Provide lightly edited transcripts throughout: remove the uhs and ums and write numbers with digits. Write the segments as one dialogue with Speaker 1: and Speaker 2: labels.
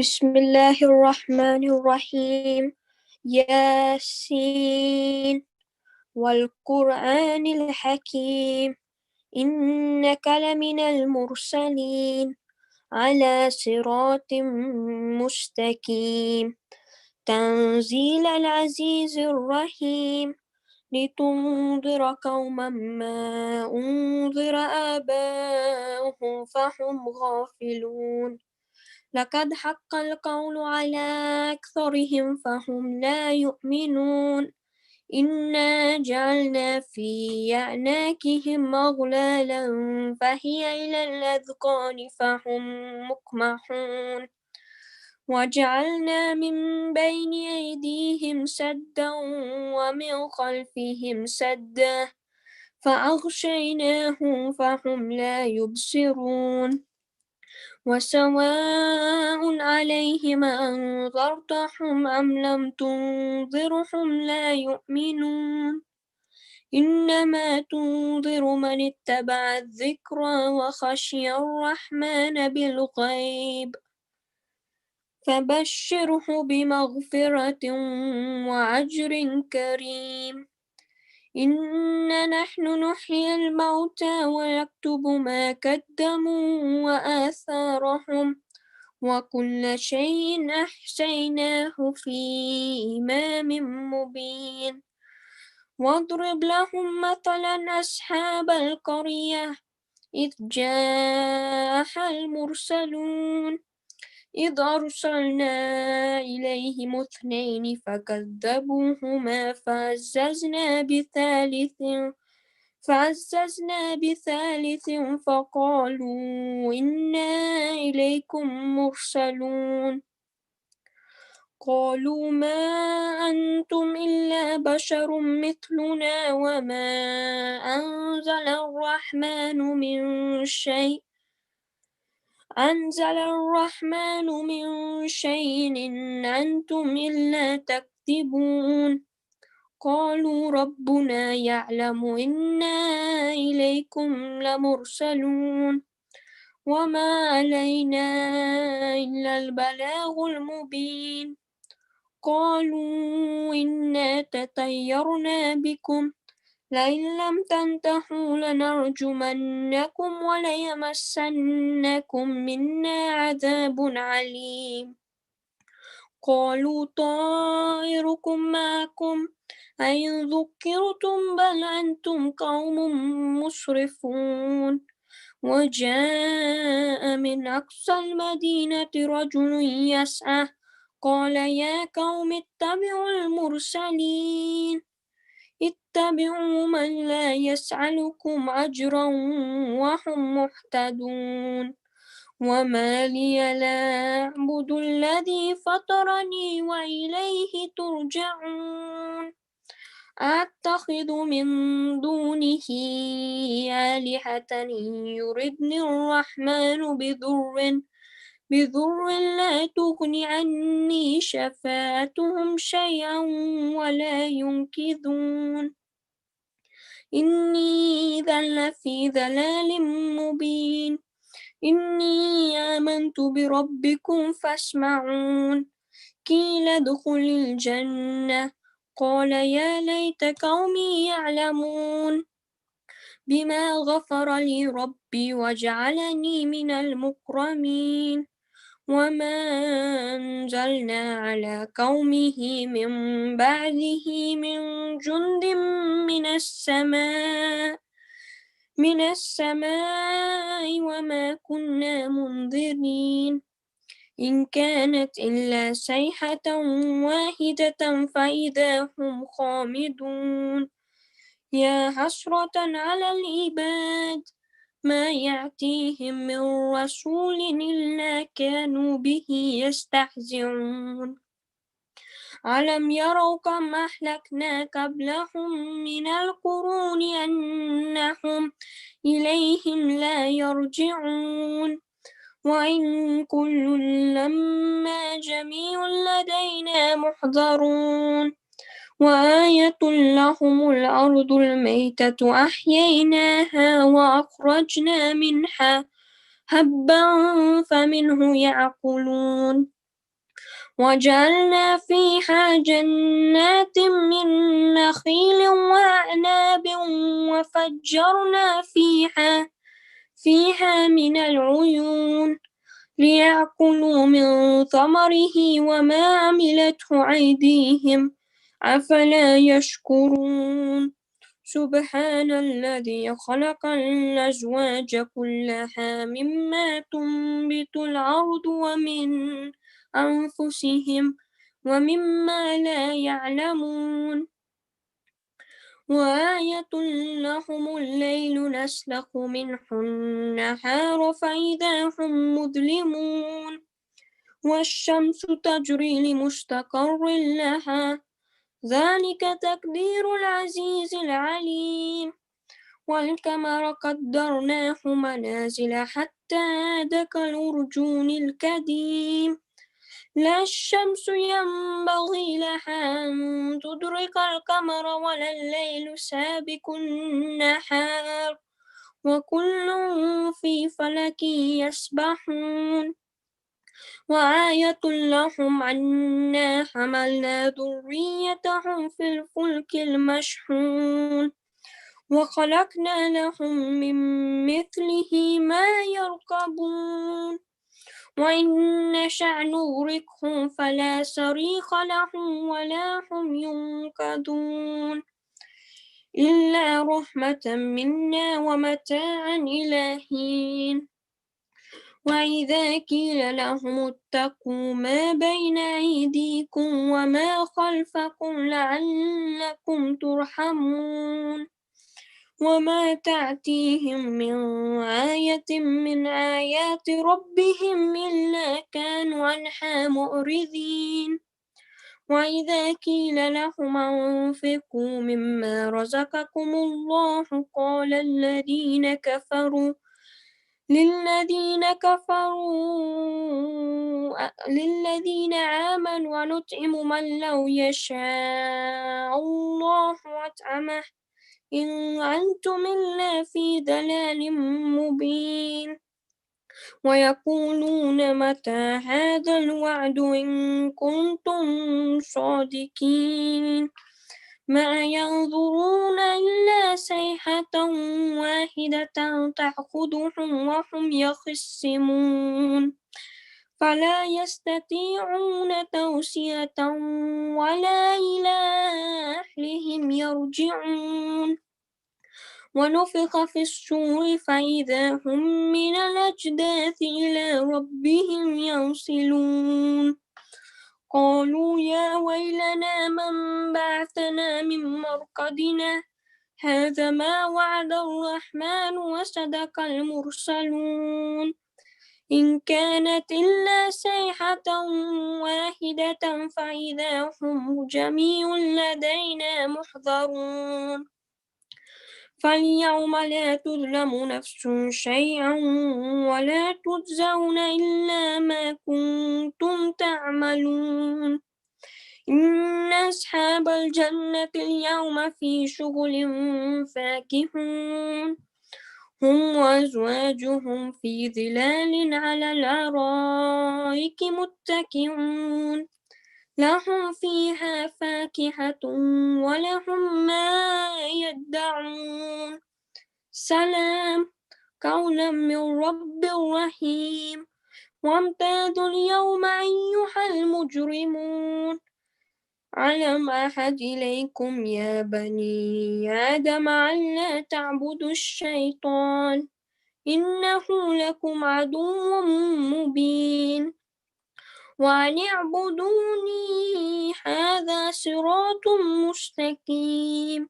Speaker 1: بسم الله الرحمن الرحيم. ياسين والقرآن الحكيم إنك لمن المرسلين على صراط مستقيم تنزيل العزيز الرحيم لتنذر قوما ما أنذر آباؤهم فهم غافلون لقد حق القول على أكثرهم فهم لا يؤمنون إنا جعلنا في أعناقهم أغلالا فهي إلى الأذقان فهم مقمحون وجعلنا من بين أيديهم سدا ومن خلفهم سدا فأغشيناهم فهم لا يبصرون وسواء عليهم أنذرتهم أم لم تنذرهم لا يؤمنون إنما تنذر من اتبع الذكر وخشي الرحمن بالغيب فبشره بمغفرة وأجر كريم إنا نحن نحيي الموتى ونكتب ما قدموا وآثارهم وكل شيء أحصيناه في إمام مبين واضرب لهم مثلا أصحاب القرية إذ جاءها المرسلون إذ أرسلنا إليهم اثنين فكذبوهما فعززنا بثالث فقالوا إنا إليكم مرسلون قالوا ما أنتم إلا بشر مثلنا وما أنزل الرحمن من شيء إن أنتم إلا تكذبون قالوا ربنا يعلم إنا إليكم لمرسلون وما علينا إلا البلاغ المبين قالوا إنا تطيرنا بكم لئن لم تنتهوا لنرجمنكم وليمسنكم منا عذاب عليم قالوا طائركم معكم أئن ذكرتم بل أنتم قوم مسرفون وجاء من أقصى المدينة رجل يسعى قال يا قوم اتبعوا المرسلين اتبعوا من لا يسألكم أجرا وهم مهتدون وما لي لا أعبد الذي فطرني وإليه ترجعون أتخذ من دونه آلهة يردني الرحمن بضر لا تغن عني شفاعتهم شيئا ولا ينقذون إني إذا لفي ضلال مبين إني آمنت بربكم فاسمعون قيل ادخل الجنة قال يا ليت قومي يعلمون بما غفر لي ربي وجعلني من المكرمين وما أنزلنا على قومه من بعده من جند من السماء وما كنا منذرين إن كانت إلا صيحة واحدة فإذا هم خامدون يا حسرة على العباد ما يأتيهم من رسول إلا كانوا به يستهزئون ألم يروا كم أهلكنا قبلهم من القرون أنهم إليهم لا يرجعون وإن كل لما جميع لدينا محضرون وآية لهم الأرض الميتة أحييناها وأخرجنا منها حبا فمنه يأكلون وجعلنا فيها جنات من نخيل وأعناب وفجرنا فيها من العيون ليأكلوا من ثمره وما عملته أيديهم أفلا يشكرون سبحان الذي خلق الأزواج كلها مما تنبت الأرض ومن أنفسهم ومما لا يعلمون وآية لهم الليل نسلخ منه النهار فإذا هم مظلمون والشمس تجري لمستقر لها ذلك تقدير العزيز العليم والقمر قدرناه منازل حتى عاد كالأرجون القديم لا الشمس ينبغي لها أن تدرك القمر ولا الليل سابق النهار وكل في فلك يسبحون وآية لهم أنا حملنا ذريتهم في الفلك المشحون وخلقنا لهم من مثله ما يركبون وإن نشأ نغرقهم فلا صريخ لهم ولا هم ينقذون إلا رحمة منا ومتاعا إلى حين وإذا قيل لهم اتقوا ما بين أيديكم وما خلفكم لعلكم ترحمون وما تأتيهم من آية من آيات ربهم إلا كانوا عنها معرضين وإذا قيل لهم أنفقوا مما رزقكم الله قال للذين آمنوا ونطعم من لو يشاء الله أطعمه إن أنتم إلا في ضلال مبين ويقولون متى هذا الوعد إن كنتم صادقين ما ينظرون إلا صيحة واحدة تأخذهم وهم يخصمون فلا يستطيعون توصية ولا إلى أهلهم يرجعون ونفخ في الصور فإذا هم من الأجداث إلى ربهم ينسلون قالوا يا ويلنا من بعثنا من مرقدنا هذا ما وعد الرحمن وصدق المرسلون إن كانت إلا صيحة واحدة فإذا هم جميع لدينا محضرون فاليوم لا تظلم نفس شيئا ولا تجزون إلا ما كنتم تعملون إن أصحاب الجنة اليوم في شغل فاكهون هم وأزواجهم في ظلال على الأرائك متكئون لهم فيها فاكهة ولهم ما يدعون سلام قولا من رب رحيم وامتازوا اليوم أيها المجرمون ألم أعهد إليكم يا بني آدم ألا تعبدوا الشيطان إنه لكم عدو مبين وأن اعبدوني هذا صراط مستقيم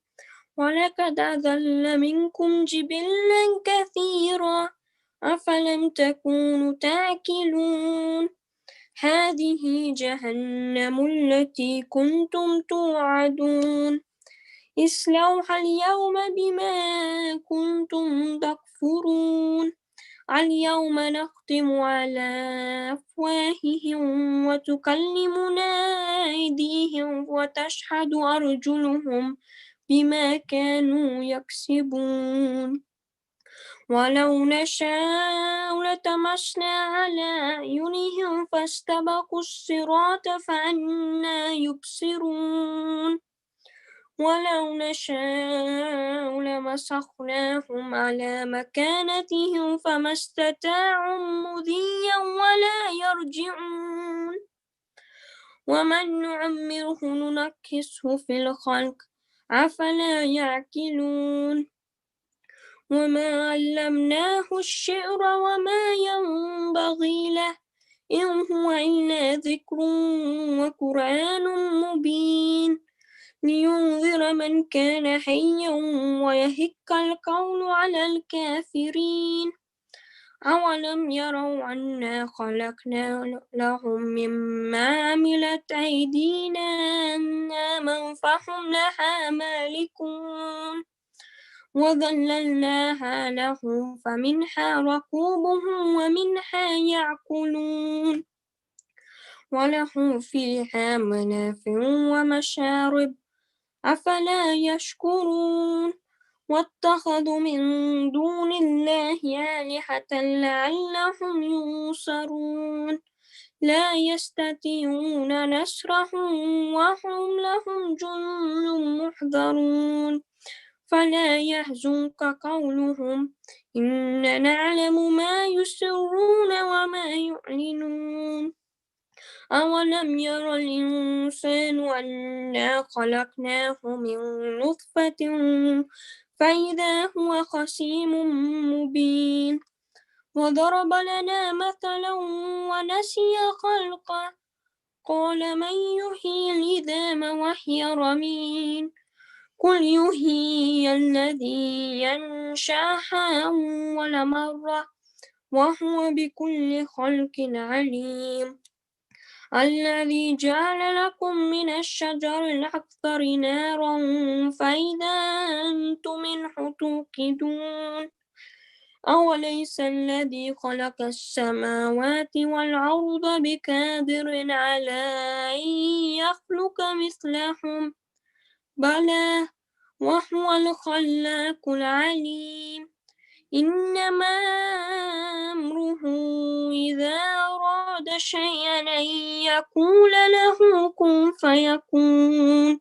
Speaker 1: ولقد أضل منكم جبلا كثيرا أفلم تكونوا تعقلون هذه جهنم التي كنتم توعدون اصلوها اليوم بما كنتم تكفرون اليوم نختم على أفواههم وتكلمنا أيديهم وتشهد أرجلهم بما كانوا يكسبون ولو نشاء لطمسنا على أعينهم فاستبقوا الصراط فأنى يبصرون ولو نشاء لمسخناهم على مكانتهم فما استطاعوا مضيا ولا يرجعون ومن نعمره ننكسه في الخلق أفلا يعقلون وما علمناه الشعر وما ينبغي له إن هو إلا ذكر وقرآن مبين لينذر من كان حيا ويهك القول على الكافرين أولم يروا أنا خلقنا لهم مما عملت أيدينا أنعاما فهم لها مالكون وذللناها لهم فمنها ركوبهم ومنها يأكلون ولهم فيها منافع ومشارب أفلا يشكرون واتخذوا من دون الله آلهة لعلهم ينصرون لا يستطيعون نصرهم وهم لهم جند محضرون فلا يحزنك قولهم إننا نعلم ما يسرون وما يعلنون أولم ير الإنسان أنا خلقناه من نطفة فإذا هو خصيم مبين وضرب لنا مثلا ونسي خلقه قال من يحيي العظام وهي رميم قل يحيي الذي ينشأها أول مرة وهو بكل خلق عليم الذي جعل لكم من الشجر الأخضر نارا فإذا أنتم منه توقدون أوليس الذي خلق السماوات والأرض بقادر على أن يخلق مثلهم بلى وهو الخلاق العليم إنما أمره إذا أراد شيئا أن يقول له كن فيكون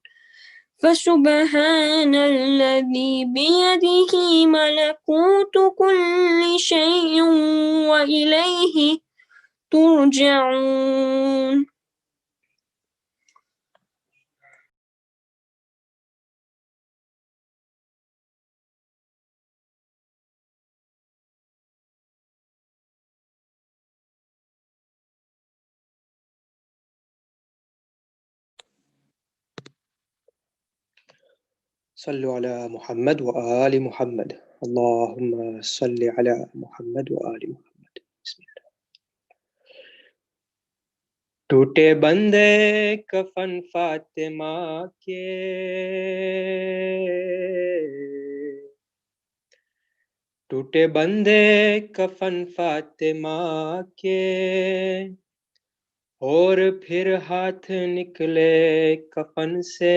Speaker 1: فسبحان الذي بيده ملكوت كل شيء وإليه ترجعون.
Speaker 2: صلوا على محمد وآل محمد اللهم صل على محمد وآل محمد بسم الله टूटे बंदे कफन फातिमा के टूटे बंदे कफन फातिमा के और फिर हाथ निकले कफन से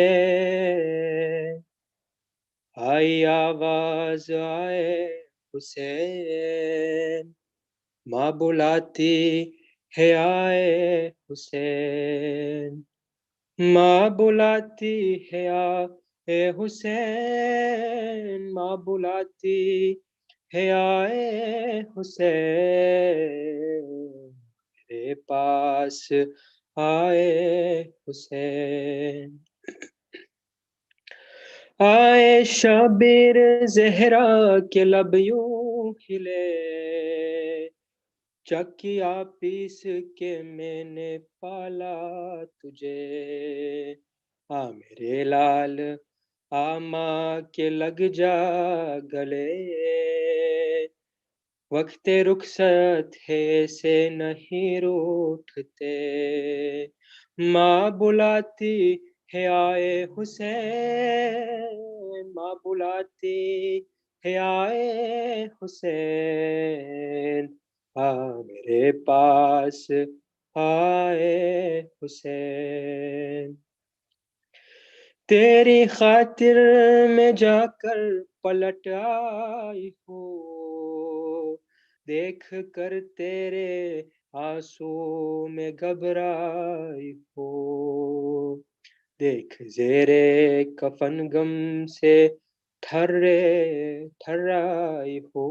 Speaker 2: आई आवाज आए हुसैन माँ बुलाती है आए हुसैन माँ बुलाती है आए हुसैन माँ बुलाती है आए हुसैन मेरे पास आए हुसैन आए शबीर ज़हरा के लब यूं खिले चकिया पीस के मैंने पाला तुझे आ मेरे लाल आ माँ के लग जा गले वक्त रुखसत है से नहीं रूठते माँ बुलाती है आए हुसैन माँ बुलाती है आए हुसैन आ मेरे पास आए हुसैन तेरी खातिर में जाकर पलट आई हूँ دیکھ کر تیرے آنسو میں گھبرائی ہو، دیکھ زیرے کفن غم سے تھرائی ہو،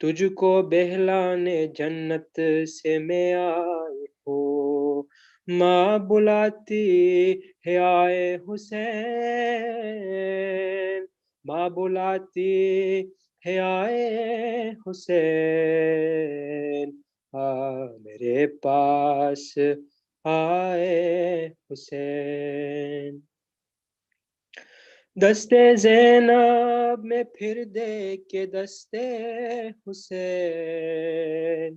Speaker 2: تجھ کو بہلانے جنت سے میں آئی ہو، ماں بلاتی ہے آئے حسین، ماں بلاتی ہے آئے حسین، میرے پاس آئے حسین۔ دستے زینب میں پھر دے کے دستے حسین،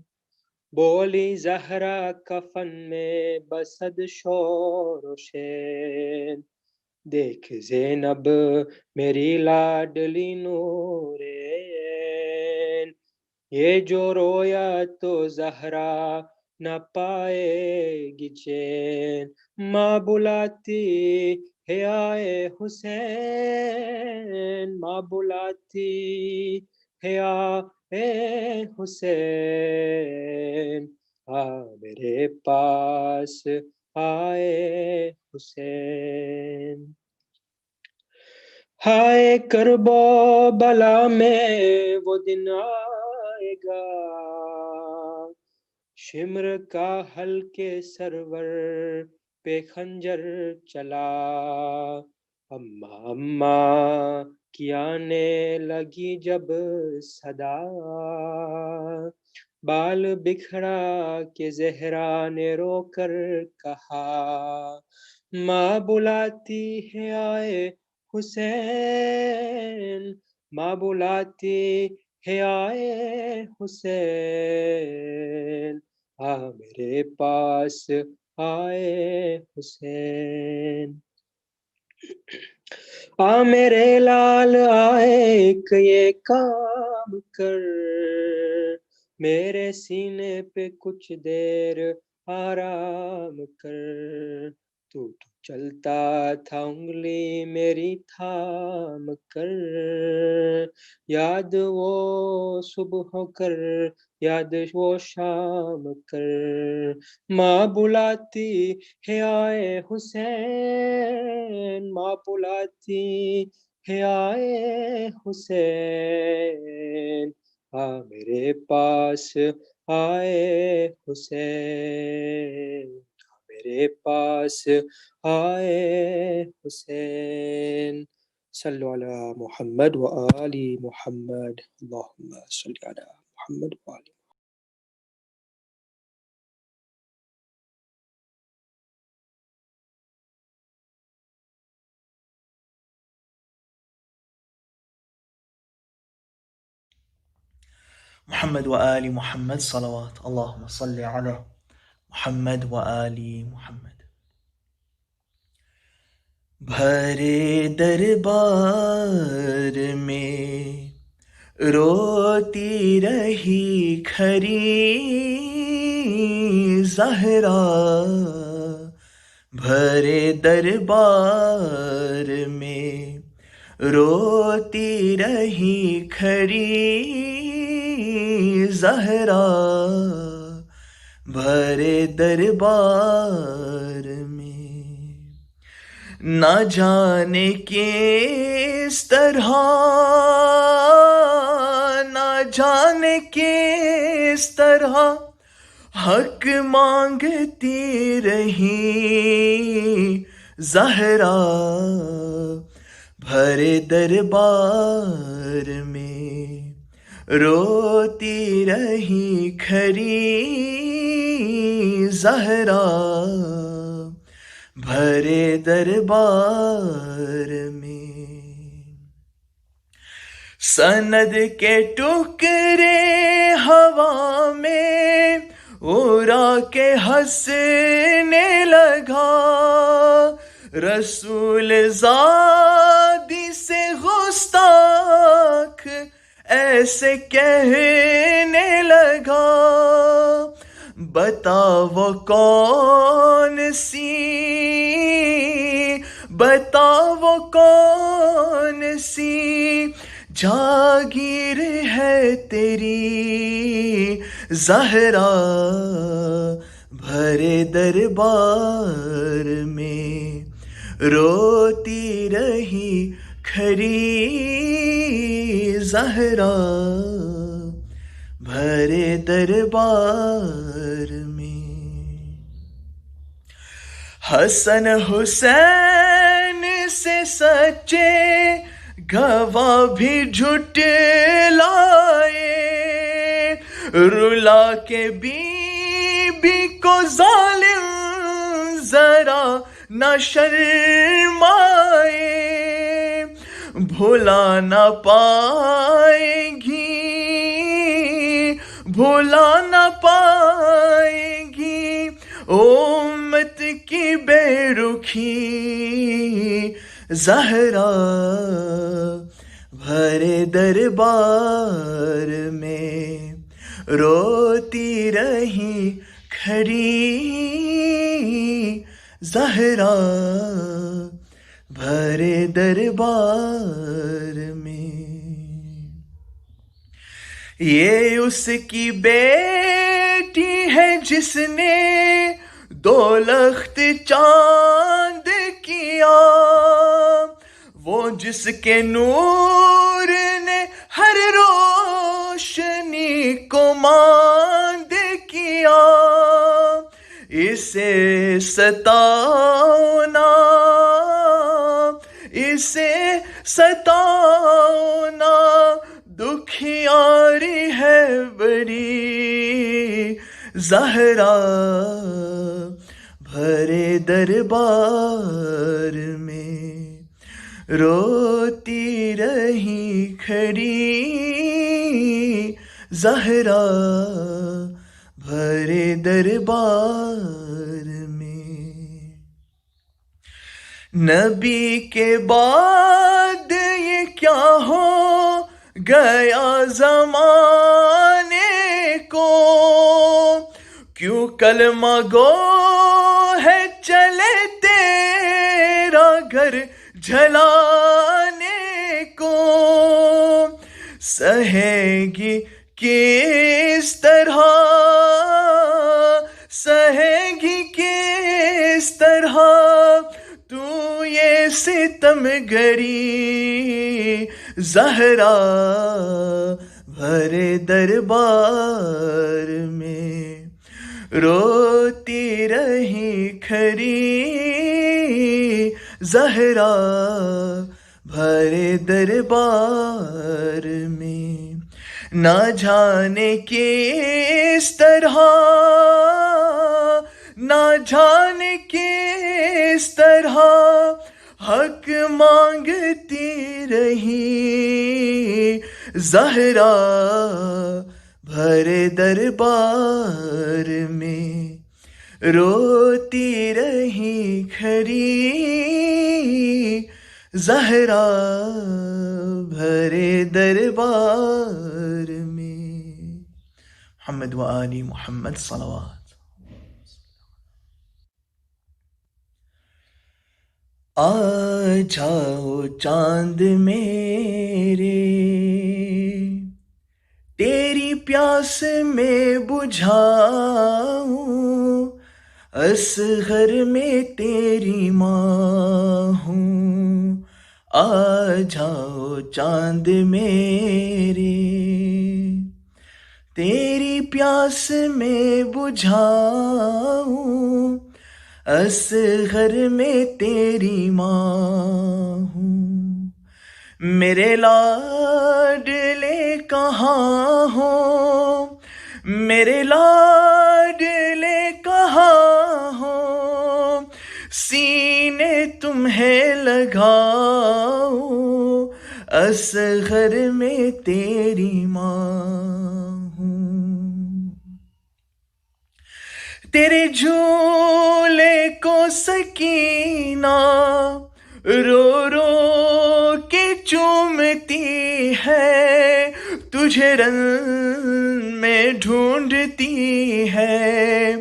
Speaker 2: بولی زہرا کفن میں بسد شور و شین، دیکھ زینب میری لاڈلی نور عین، یہ جو رویا تو زہرا نہ پائے گی چین، ماں بلاتی ہے آئے حسین، ماں بلاتی ہے آئے حسین، میرے پاس آئے حسین۔ ہائے کربو بلا میں وہ دن آئے گا، شمر کا ہلکے سرور پہ خنجر چلا، اماں اماں کی آنے لگی جب صدا، بال بکھرا کے زہرا نے رو کر کہا، ماں بلاتی ہے آئے حسین، ماں بلاتی ہے آئے حسین، میرے پاس آئے حسین۔ میرے لال آئے ایک یہ کام کر، میرے سینے پہ کچھ دیر آرام کر، تو چلتا تھا انگلی میری تھام کر، یاد وہ صبح کر یاد وہ شام کر، ماں بلاتی ہے آئے حسین، ماں بلاتی ہے آئے حسین، میرے پاس آئے حسین، میرے پاس آئے حسین۔ صلو علی محمد و آل محمد، اللہم صلی علی محمد و آل
Speaker 3: محمد وآل محمد صلوات اللهم صل على محمد وآل محمد۔ بھرے دربار میں روتی رہی کھری زہرا، بھرے دربار میں روتی رہی کھری زہرا، بھرے دربار میں نہ جانے کس طرح، نہ جانے کس طرح حق مانگتی رہی زہرا، بھرے دربار میں روتی رہی کھری زہرا، بھرے دربار میں سند کے ٹکڑے ہوا میں اڑا کے ہنسنے لگا، رسول زادی سے گستاخ ایسے کہنے لگا، بتا وہ کون سی، بتا وہ کون سی جاگیر ہے تیری زہرا بھرے دربار میں، روتی رہی کھری زہرا بھرے دربار میں۔ حسن حسین سے سچے گواہ بھی جھٹلائے، رلا کے بی بی کو ظالم ذرا نہ شرمائے، بھلا نہ پائے گی، بھلا نہ پائے گی امت کی بے رخی زہرا بھرے دربار میں، روتی رہی کھڑی زہرا بھرے دربار میں۔ یہ اس کی بیٹی ہے جس نے دو لخت چاند کیا، وہ جس کے نور نے ہر روشنی کو ماند کیا، اسے ستانا، اسے ستانا دکھیاری ہے بڑی زہرا بھرے دربار میں، روتی رہی کھڑی زہرا بھرے دربار میں۔ نبی کے بعد یہ کیا ہو گیا زمانے کو، کیوں کلمہ گو ہے چلے تیرا گھر جلانے کو، سہے گی کس طرح، سہے گی کس طرح تو یہ ستم گری زہرا بھرے دربار میں، روتی رہی کھری زہرا بھرے دربار میں، نہ جانے کس طرح، نہ جانے کس طرح حق مانگتی رہی زہرا بھرے دربار میں، روتی رہی کھری زہرا بھرے دربار میں۔ محمد و آل محمد صلوات۔ آ جاؤ چاند میرے، تیری پیاس میں بجھاؤں، اصغر میں تیری ماں ہوں، آ جاؤ چاند میرے، تیری پیاس میں بجھاؤں، اصغر میں تیری ماں ہوں، میرے لاڈلے کہاں ہو، میرے لاڈلے کہاں ہو، سینے تمہیں لگاؤں، اصغر میں تیری ماں ہوں، تیرے جھولے کو سکینہ رو رو کے چومتی ہے، تجھے رن میں ڈھونڈتی ہے،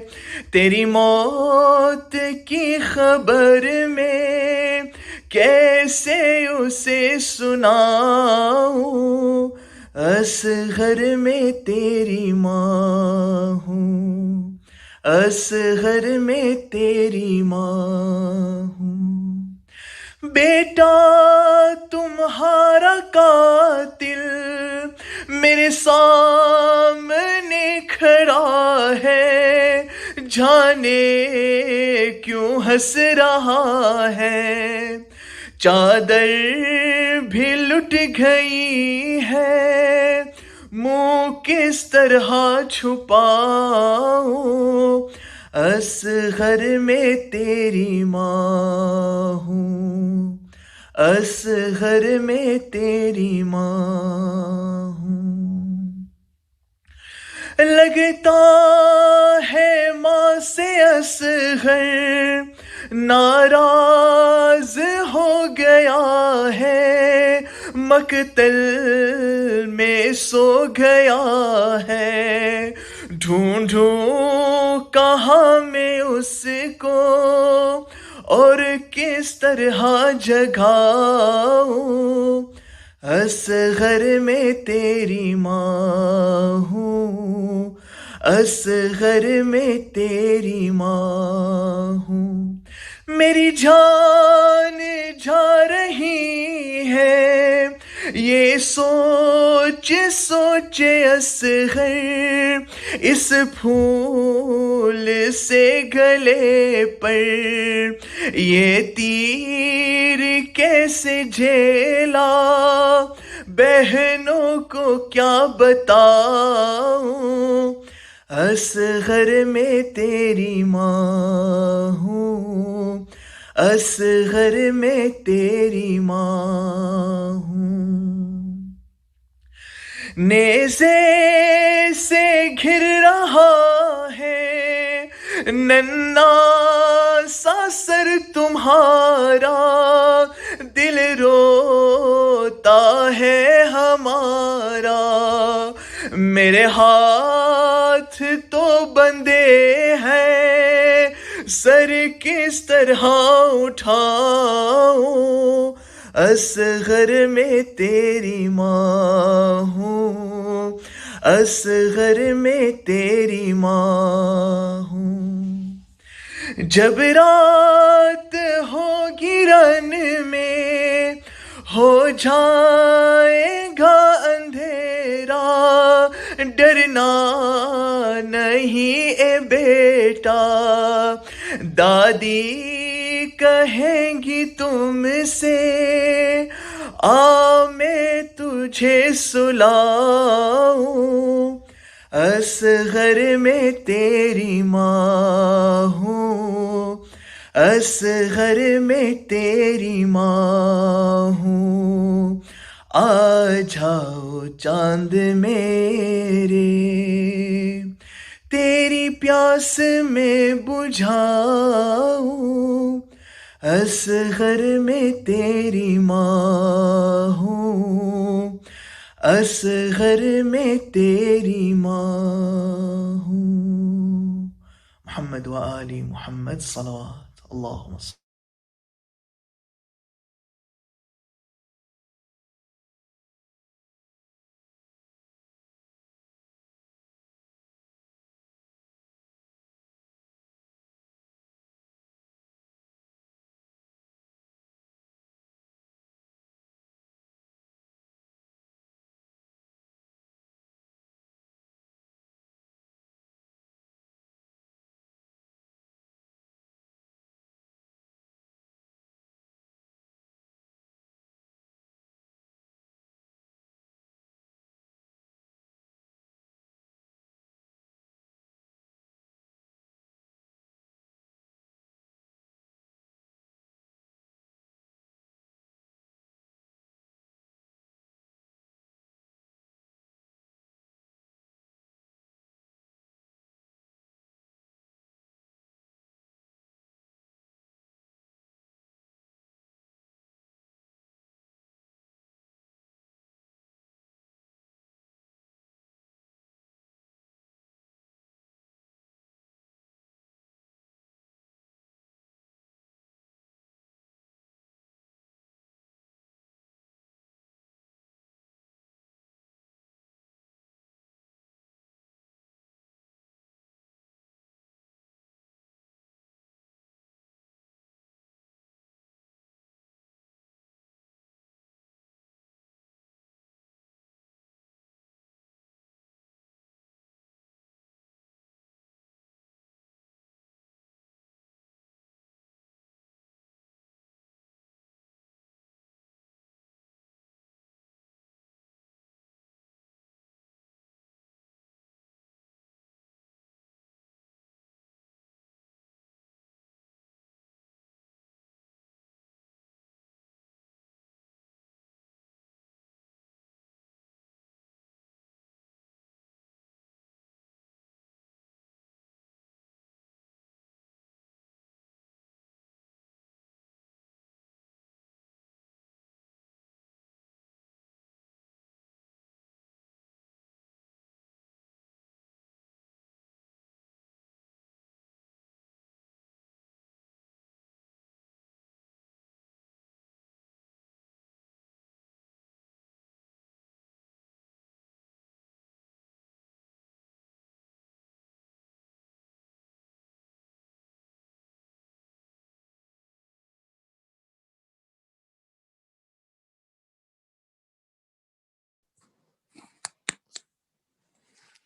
Speaker 3: تیری موت کی خبر میں کیسے اسے سناؤں، اصغر میں تیری ماں ہوں، اصغر میں تیری ماں ہوں، بیٹا تمہارا قاتل میرے سامنے کھڑا ہے، جانے کیوں ہنس رہا ہے، چادر بھی لٹ گئی ہے، منہ کس طرح چھپاؤں، اصغر میں تیری ماں ہوں، اصغر میں تیری ماں ہوں، لگتا ہے ماں سے اصغر ناراض ہو گیا ہے، مقتل میں سو گیا ہے، ڈھونڈوں کہاں میں اس کو اور کس طرح جگاؤں، اصغر میں تیری ماں ہوں، اصغر میں تیری ماں ہوں، میری جان جا رہی ہے یہ سوچ سوچ اصغر، اس پھول سے گلے پر یہ تیر کیسے جھیلا، بہنوں کو کیا بتاؤں، اصغر میں تیری ماں ہوں، اصغر میں تیری ماں ہوں، نیزے سے گھر رہا ہے ننھا سا سر تمہارا، دل روتا ہے ہمارا، میرے ہاتھ تو بندھے ہیں، سر کس طرح اٹھاؤں، اصغر میں تیری ماں ہوں، اصغر میں تیری ماں ہوں، جب رات ہوگی رن میں ہو جائے گا اندھیرا، ڈرنا نہیں اے بیٹا، دادی کہیں گی تم سے آ میں تجھے سلاؤں، اصغر میں تیری ماں ہوں، اصغر میں تیری ماں ہوں، آ جاؤ چاند میرے تیری پیاس میں بجھاؤں، اصغر میں تیری ماں ہوں، اصغر میں تیری ماں ہوں، محمد و آل محمد صلوات اللہم صل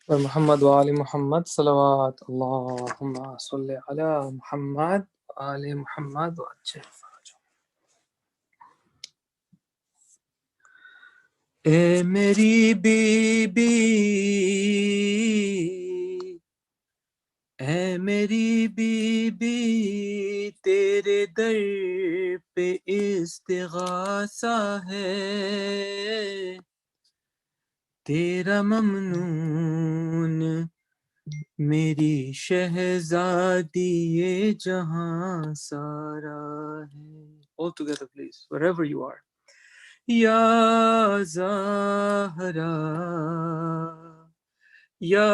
Speaker 4: محمد وآل محمد صلوات اللہم صلی علی محمد وآل محمد اچھے
Speaker 5: اے میری بی بی، اے میری بی بی، تیرے در پہ استغاثہ ہے، تیرا ممنون میری شہزادی یہ جہاں سارا ہے.
Speaker 4: all together please wherever you are.
Speaker 5: یا زہرا، یا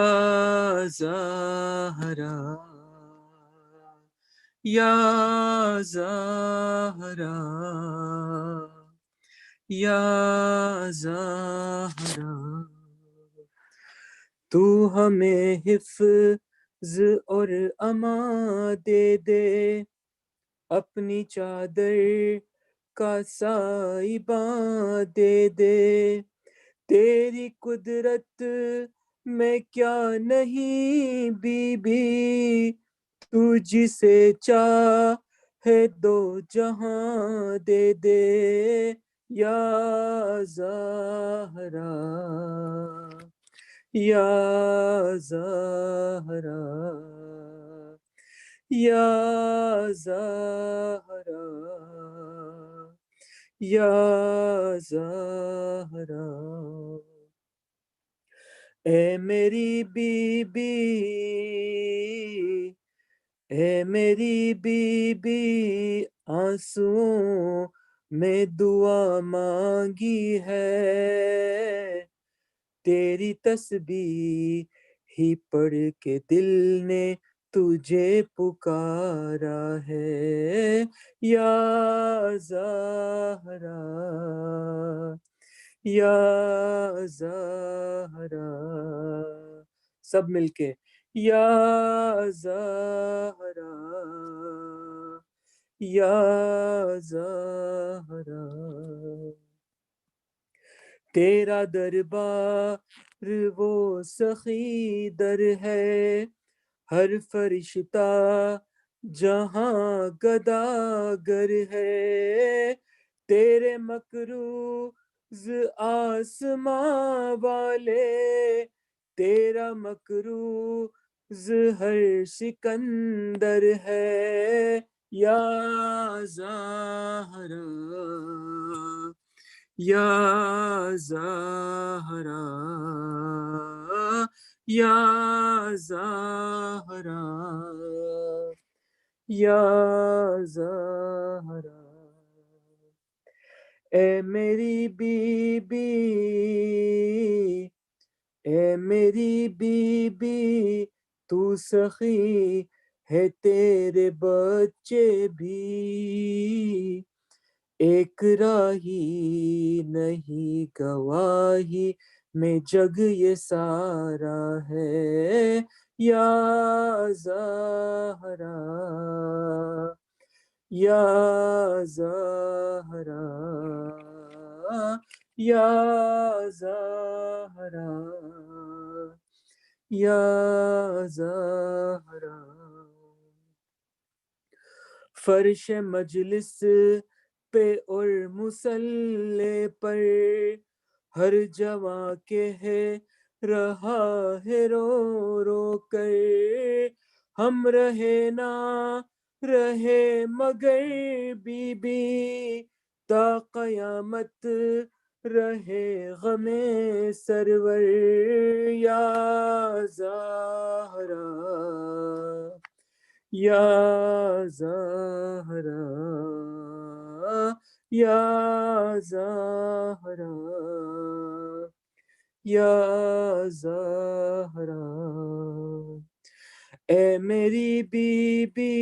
Speaker 5: زہرا، یا زہرا، یا زہرا، تو ہمیں حفظ اور امان دے دے، اپنی چادر کا سائباں دے دے، تیری قدرت میں کیا نہیں بی بی، تو جسے چاہے دو جہاں دے دے، یا زہرا، یا زہرا، یا زہرا، یا زہرا. اے میری بی بی، اے میری بی بی، آنسوؤں میں دعا مانگی ہے، تیری تسبیح ہی پڑھ کے دل نے تجھے پکارا ہے، یا زہرا، یا زہرا، سب مل کے یا زہرا، یا زہرا. تیرا دربار وہ سخی در ہے، ہر فرشتہ جہاں گداگر ہے، تیرے مکروز آسماں والے، تیرا مکروز ہر سکندر ہے، یا زہرا، یا زہرا، یا زہرا، یا زہرا. اے میری بی بی، اے میری بی بی، تو سخی ہے تیرے بچے بھی، ایک راہی نہیں گواہی میں جگ یہ سارا ہے، یا زہرا، یا زہرا، یا زہرا، یا زہرا. فرش مجلس پہ اور مصلے پر ہر جواں کہہ رہا ہے رو رو کر، ہم رہے نہ رہے مگر بی بی، تا قیامت رہے غم سرور، یا زہرا، یا زہرا، یا زہرا، یا زہرا. اے میری بی بی،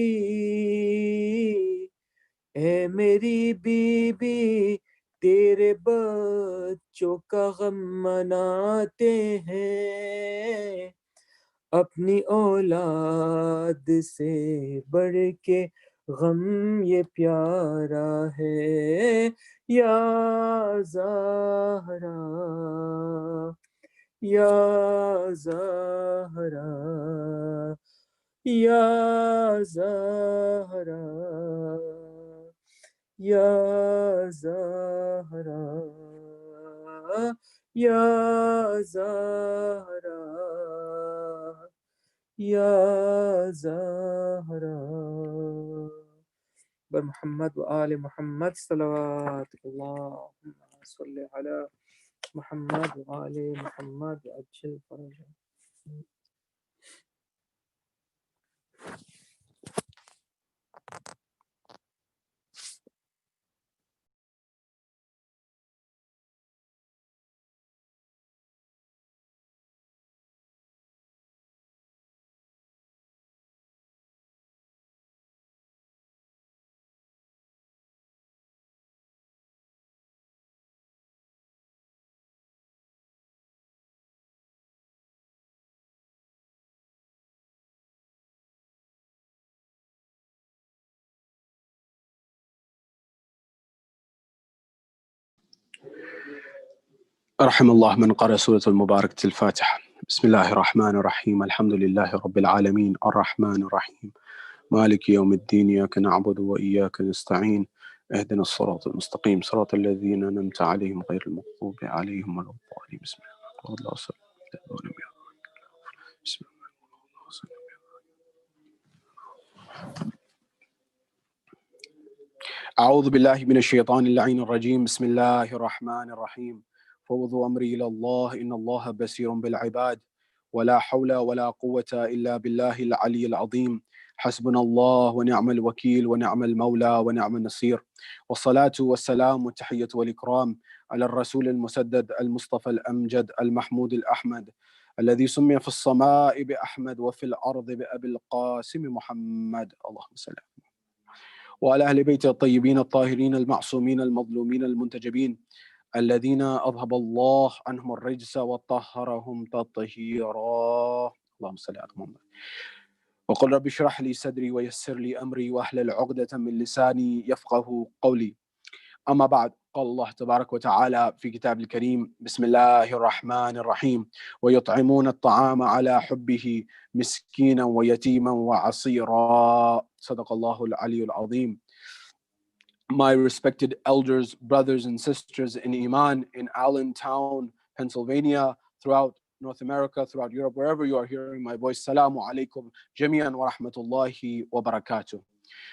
Speaker 5: اے میری بی بی، تیرے بچوں کا غم مناتے ہیں، اپنی اولاد سے بڑھ کے غم یہ پیارا ہے، یا زہرا، یا Zahra, Ya Zahra, Ya Zahra, Ya Zahra, Ya Zahra. Muhammad wa Ali Muhammad salawat. Allahumma salli ala Muhammad wa Ali Muhammad wa ajil faraja.
Speaker 6: رحم الله من قرأ سورة المباركة الفاتحة. بسم الله الرحمن الرحيم. الحمد لله رب العالمين الرحمن الرحيم مالك يوم الدين إياك نعبد وإياك نستعين اهدنا الصراط المستقيم صراط الذين أنعمت عليهم غير المغضوب عليهم ولا الضالين. بسم الله الرحمن الرحيم. بسم الله. أعوذ بالله من الشيطان اللعين الرجيم. بسم الله الرحمن الرحيم. فوضوا أمري إلى الله إن الله بصير بالعباد ولا حول ولا قوة إلا بالله العلي العظيم. حسبنا الله ونعم الوكيل ونعم المولى ونعم النصير. والصلاة والسلام والتحية والإكرام على الرسول المسدد المصطفى الأمجد المحمود الأحمد الذي سمي في السماء بأحمد وفي الأرض بأبي القاسم محمد. اللهم صل وعلى أهل بيته الطيبين الطاهرين المعصومين المظلومين المنتجبين الذين أذهب الله عنهم الرجس وطهرهم تطهيرا. اللهم صل على محمد. وقل رب اشرح لي صدري ويسر لي أمري واحلل عقدة من لساني يفقه قولي. أما بعد، قال الله تبارك وتعالى في كتاب الكريم: بسم الله الرحمن الرحيم ويطعمون الطعام على حبه مسكينا ويتيما وعصيرا. صدق الله العلي العظيم. My respected elders, brothers and sisters in Iman in Allentown, Pennsylvania, throughout North America, throughout Europe, wherever you are hearing my voice, Salamu alaikum jami'an wa rahmatullahi wa barakatuh.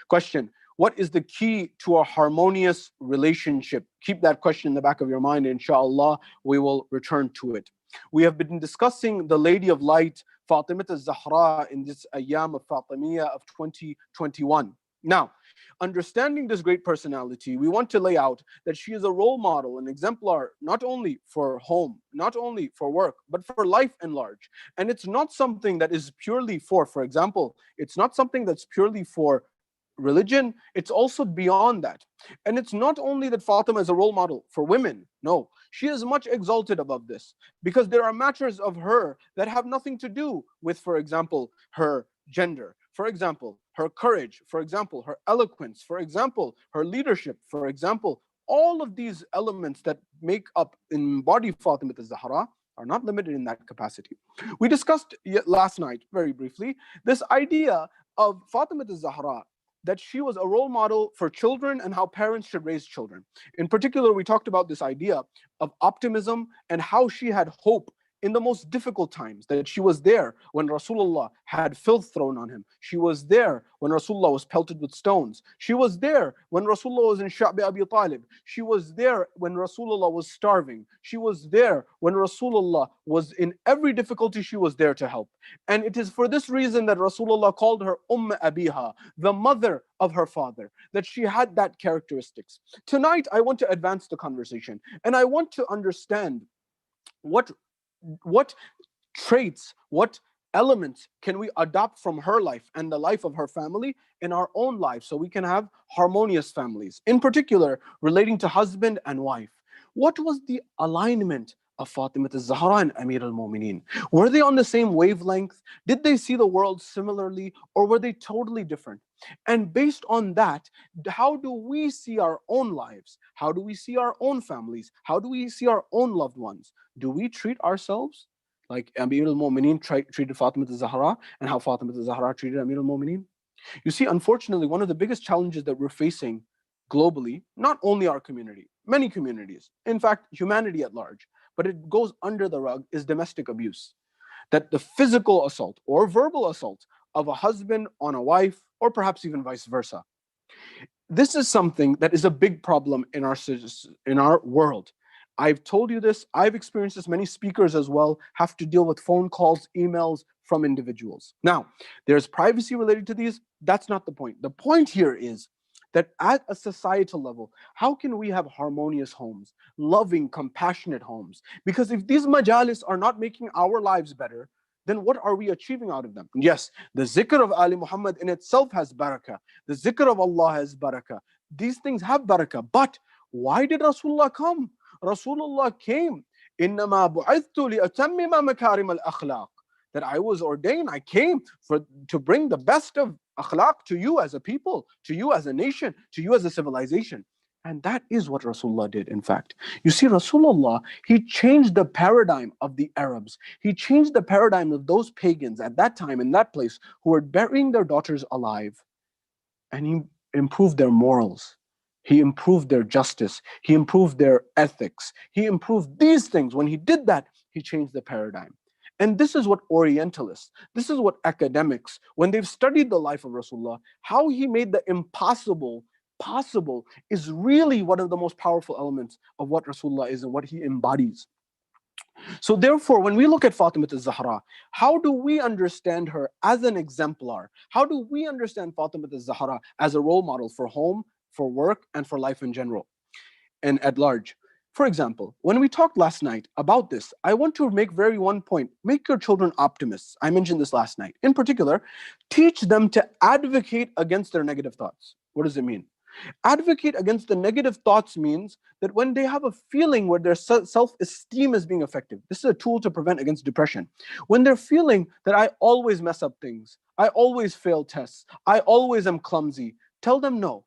Speaker 6: Question: what is the key to a harmonious relationship? Keep that question in the back of your mind, inshallah, we will return to it. We have been discussing the Lady of Light, Fatima al-Zahra, in this Ayyame of Fatimiya of 2021. Now, understanding this great personality, we want to lay out that she is a role model, an exemplar, not only for home, not only for work, but for life in large. And it's not something that is purely for example, it's not something that's purely for religion, it's also beyond that. And it's not only that Fatima is a role model for women, no, she is much exalted above this, because there are matters of her that have nothing to do with, for example, her gender, for example, her courage, for example, her eloquence, for example, her leadership, for example. All of these elements that make up and embody Fatima al-Zahra are not limited in that capacity. We discussed last night, very briefly, this idea of Fatima al-Zahra, that she was a role model for children and how parents should raise children. In particular, we talked about this idea of optimism and how she had hope in the most difficult times, that she was there when Rasulullah had filth thrown on him. She was there when Rasulullah was pelted with stones. She was there when Rasulullah was in Sha'bi Abi Talib. She was there when Rasulullah was starving. She was there when Rasulullah was in every difficulty. She was there to help. And it is for this reason that Rasulullah called her Abiha, the mother of her father, that she had that characteristics. Tonight, I want to advance the conversation, and I want to understand what traits, what elements can we adopt from her life and the life of her family in our own lives, so we can have harmonious families, in particular relating to husband and wife. What was the alignment of Fatima al-Zahra and Amir al-Mu'mineen? Were they on the same wavelength? Did they see the world similarly, or were they totally different? And based on that, how do we see our own lives? How do we see our own families? How do we see our own loved ones? Do we treat ourselves like Amir al-Mu'mineen treated Fatima al-Zahra and how Fatima al-Zahra treated Amir al-Mu'mineen? You see, unfortunately, one of the biggest challenges that we're facing globally, not only our community, many communities, in fact, humanity at large, but it goes under the rug, is domestic abuse. That the physical assault or verbal assault of a husband on a wife, or perhaps even vice versa. This is something that is a big problem in our world. I've told you this, I've experienced this, many speakers as well have to deal with phone calls, emails from individuals. Now, there's privacy related to these, that's not the point. The point here is that at a societal level, how can we have harmonious homes, loving, compassionate homes? Because if these majalis are not making our lives better, then what are we achieving out of them? Yes, the zikr of Ali Muhammad in itself has barakah. The zikr of Allah has barakah. These things have barakah. But why did Rasulullah come? Rasulullah came, إِنَّمَا بُعِثْتُ لِأَتَمِّمَ مَكَارِمَ الْأَخْلَاقِ, that I was ordained, I came to bring the best of akhlaq to you as a people, to you as a nation, to you as a civilization. And that is what Rasulullah did, in fact. You see, Rasulullah, he changed the paradigm of the Arabs. He changed the paradigm of those pagans at that time, in that place, who were burying their daughters alive. And he improved their morals. He improved their justice. He improved their ethics. He improved these things. When he did that, he changed the paradigm. And this is what Orientalists, this is what academics, when they've studied the life of Rasulullah, how he made the impossible possible is really one of the most powerful elements of what Rasulullah is and what he embodies. So therefore, when we look at Fatima al-Zahra, how do we understand her as an exemplar? How do we understand Fatima al-Zahra as a role model for home, for work, and for life in general and at large? For example, when we talked last night about this, I want to make one point. Make your children optimists. I mentioned this last night. In particular, teach them to advocate against their negative thoughts. What does it mean? Advocate against the negative thoughts means that when they have a feeling where their self-esteem is being affected, this is a tool to prevent against depression. When they're feeling that I always mess up things, I always fail tests, I always am clumsy, tell them no.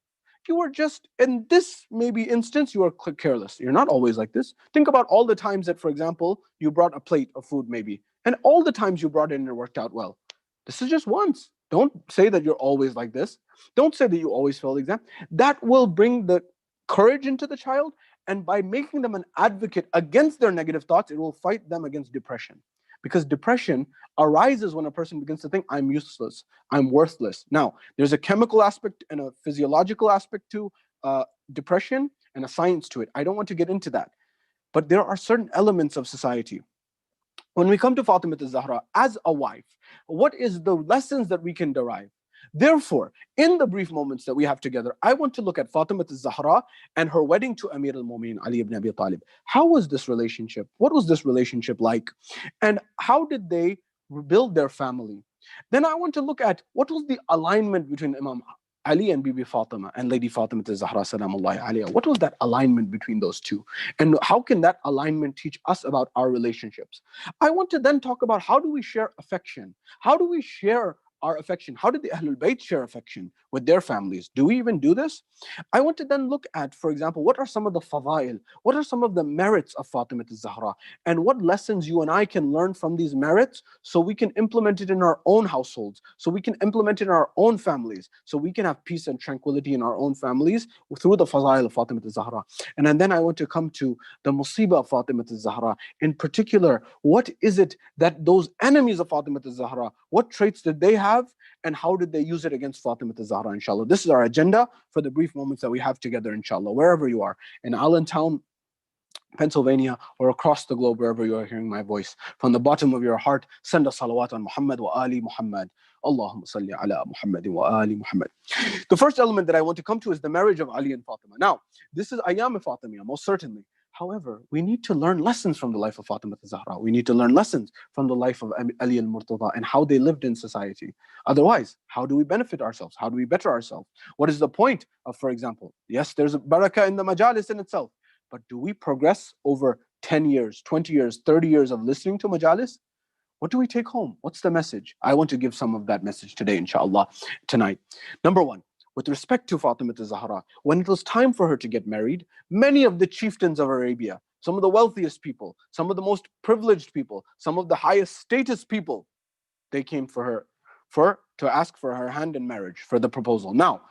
Speaker 6: You are just, in this maybe instance, you are careless. You're not always like this. Think about all the times that, for example, you brought a plate of food maybe, and all the times you brought it and it worked out well. This is just once. Don't say that you're always like this. Don't say that you always fail the exam. That will bring the courage into the child, and by making them an advocate against their negative thoughts, it will fight them against depression. Because depression arises when a person begins to think, I'm useless, I'm worthless. Now, there's a chemical aspect and a physiological aspect to depression and a science to it. I don't want to get into that. But there are certain elements of society. When we come to Fatima al-Zahra as a wife, what is the lessons that we can derive? Therefore, in the brief moments that we have together, I want to look at Fatima al-Zahra and her wedding to Amir al-Mu'mineen Ali ibn Abi Talib. How was this relationship? What was this relationship like? And how did they build their family? Then I want to look at what was the alignment between Imam Ali and Bibi Fatima and Lady Fatima al-Zahra salamullahi alayha. What was that alignment between those two? And how can that alignment teach us about our relationships? I want to then talk about how do we share affection? How do we share our affection? How did the Ahlul Bayt share affection with their families? Do we even do this? I want to then look at, for example, what are some of the fadail? What are some of the merits of Fatima al-Zahra? And what lessons you and I can learn from these merits so we can implement it in our own households, so we can implement it in our own families, so we can have peace and tranquility in our own families through the fadail of Fatima al-Zahra. And then I want to come to the musibah of Fatima al-Zahra. In particular, what is it that those enemies of Fatima al-Zahra, what traits did they have, and how did they use it against Fatima al-Zahra, inshallah. This is our agenda for the brief moments that we have together, inshallah, wherever you are, in Allentown, Pennsylvania, or across the globe, wherever you are hearing my voice. From the bottom of your heart, send a salawat on Muhammad wa Ali Muhammad. Allahumma salli ala Muhammad wa Ali Muhammad. The first element that I want to come to is the marriage of Ali and Fatima. Now, this is Ayyame Fatimiya, most certainly. However, we need to learn lessons from the life of Fatima al-Zahra. We need to learn lessons from the life of Ali al-Murtada and how they lived in society. Otherwise, how do we benefit ourselves? How do we better ourselves? What is the point of, for example, yes, there's a barakah in the majalis in itself, but do we progress over 10 years, 20 years, 30 years of listening to majalis? What do we take home? What's the message? I want to give some of that message today, inshallah, tonight. Number one, with respect to Fatima al-Zahra, when it was time for her to get married, many of the chieftains of Arabia some of the wealthiest people, some of the most privileged people, some of the highest status people, they came for her to ask for her hand in marriage, for the proposal. Now,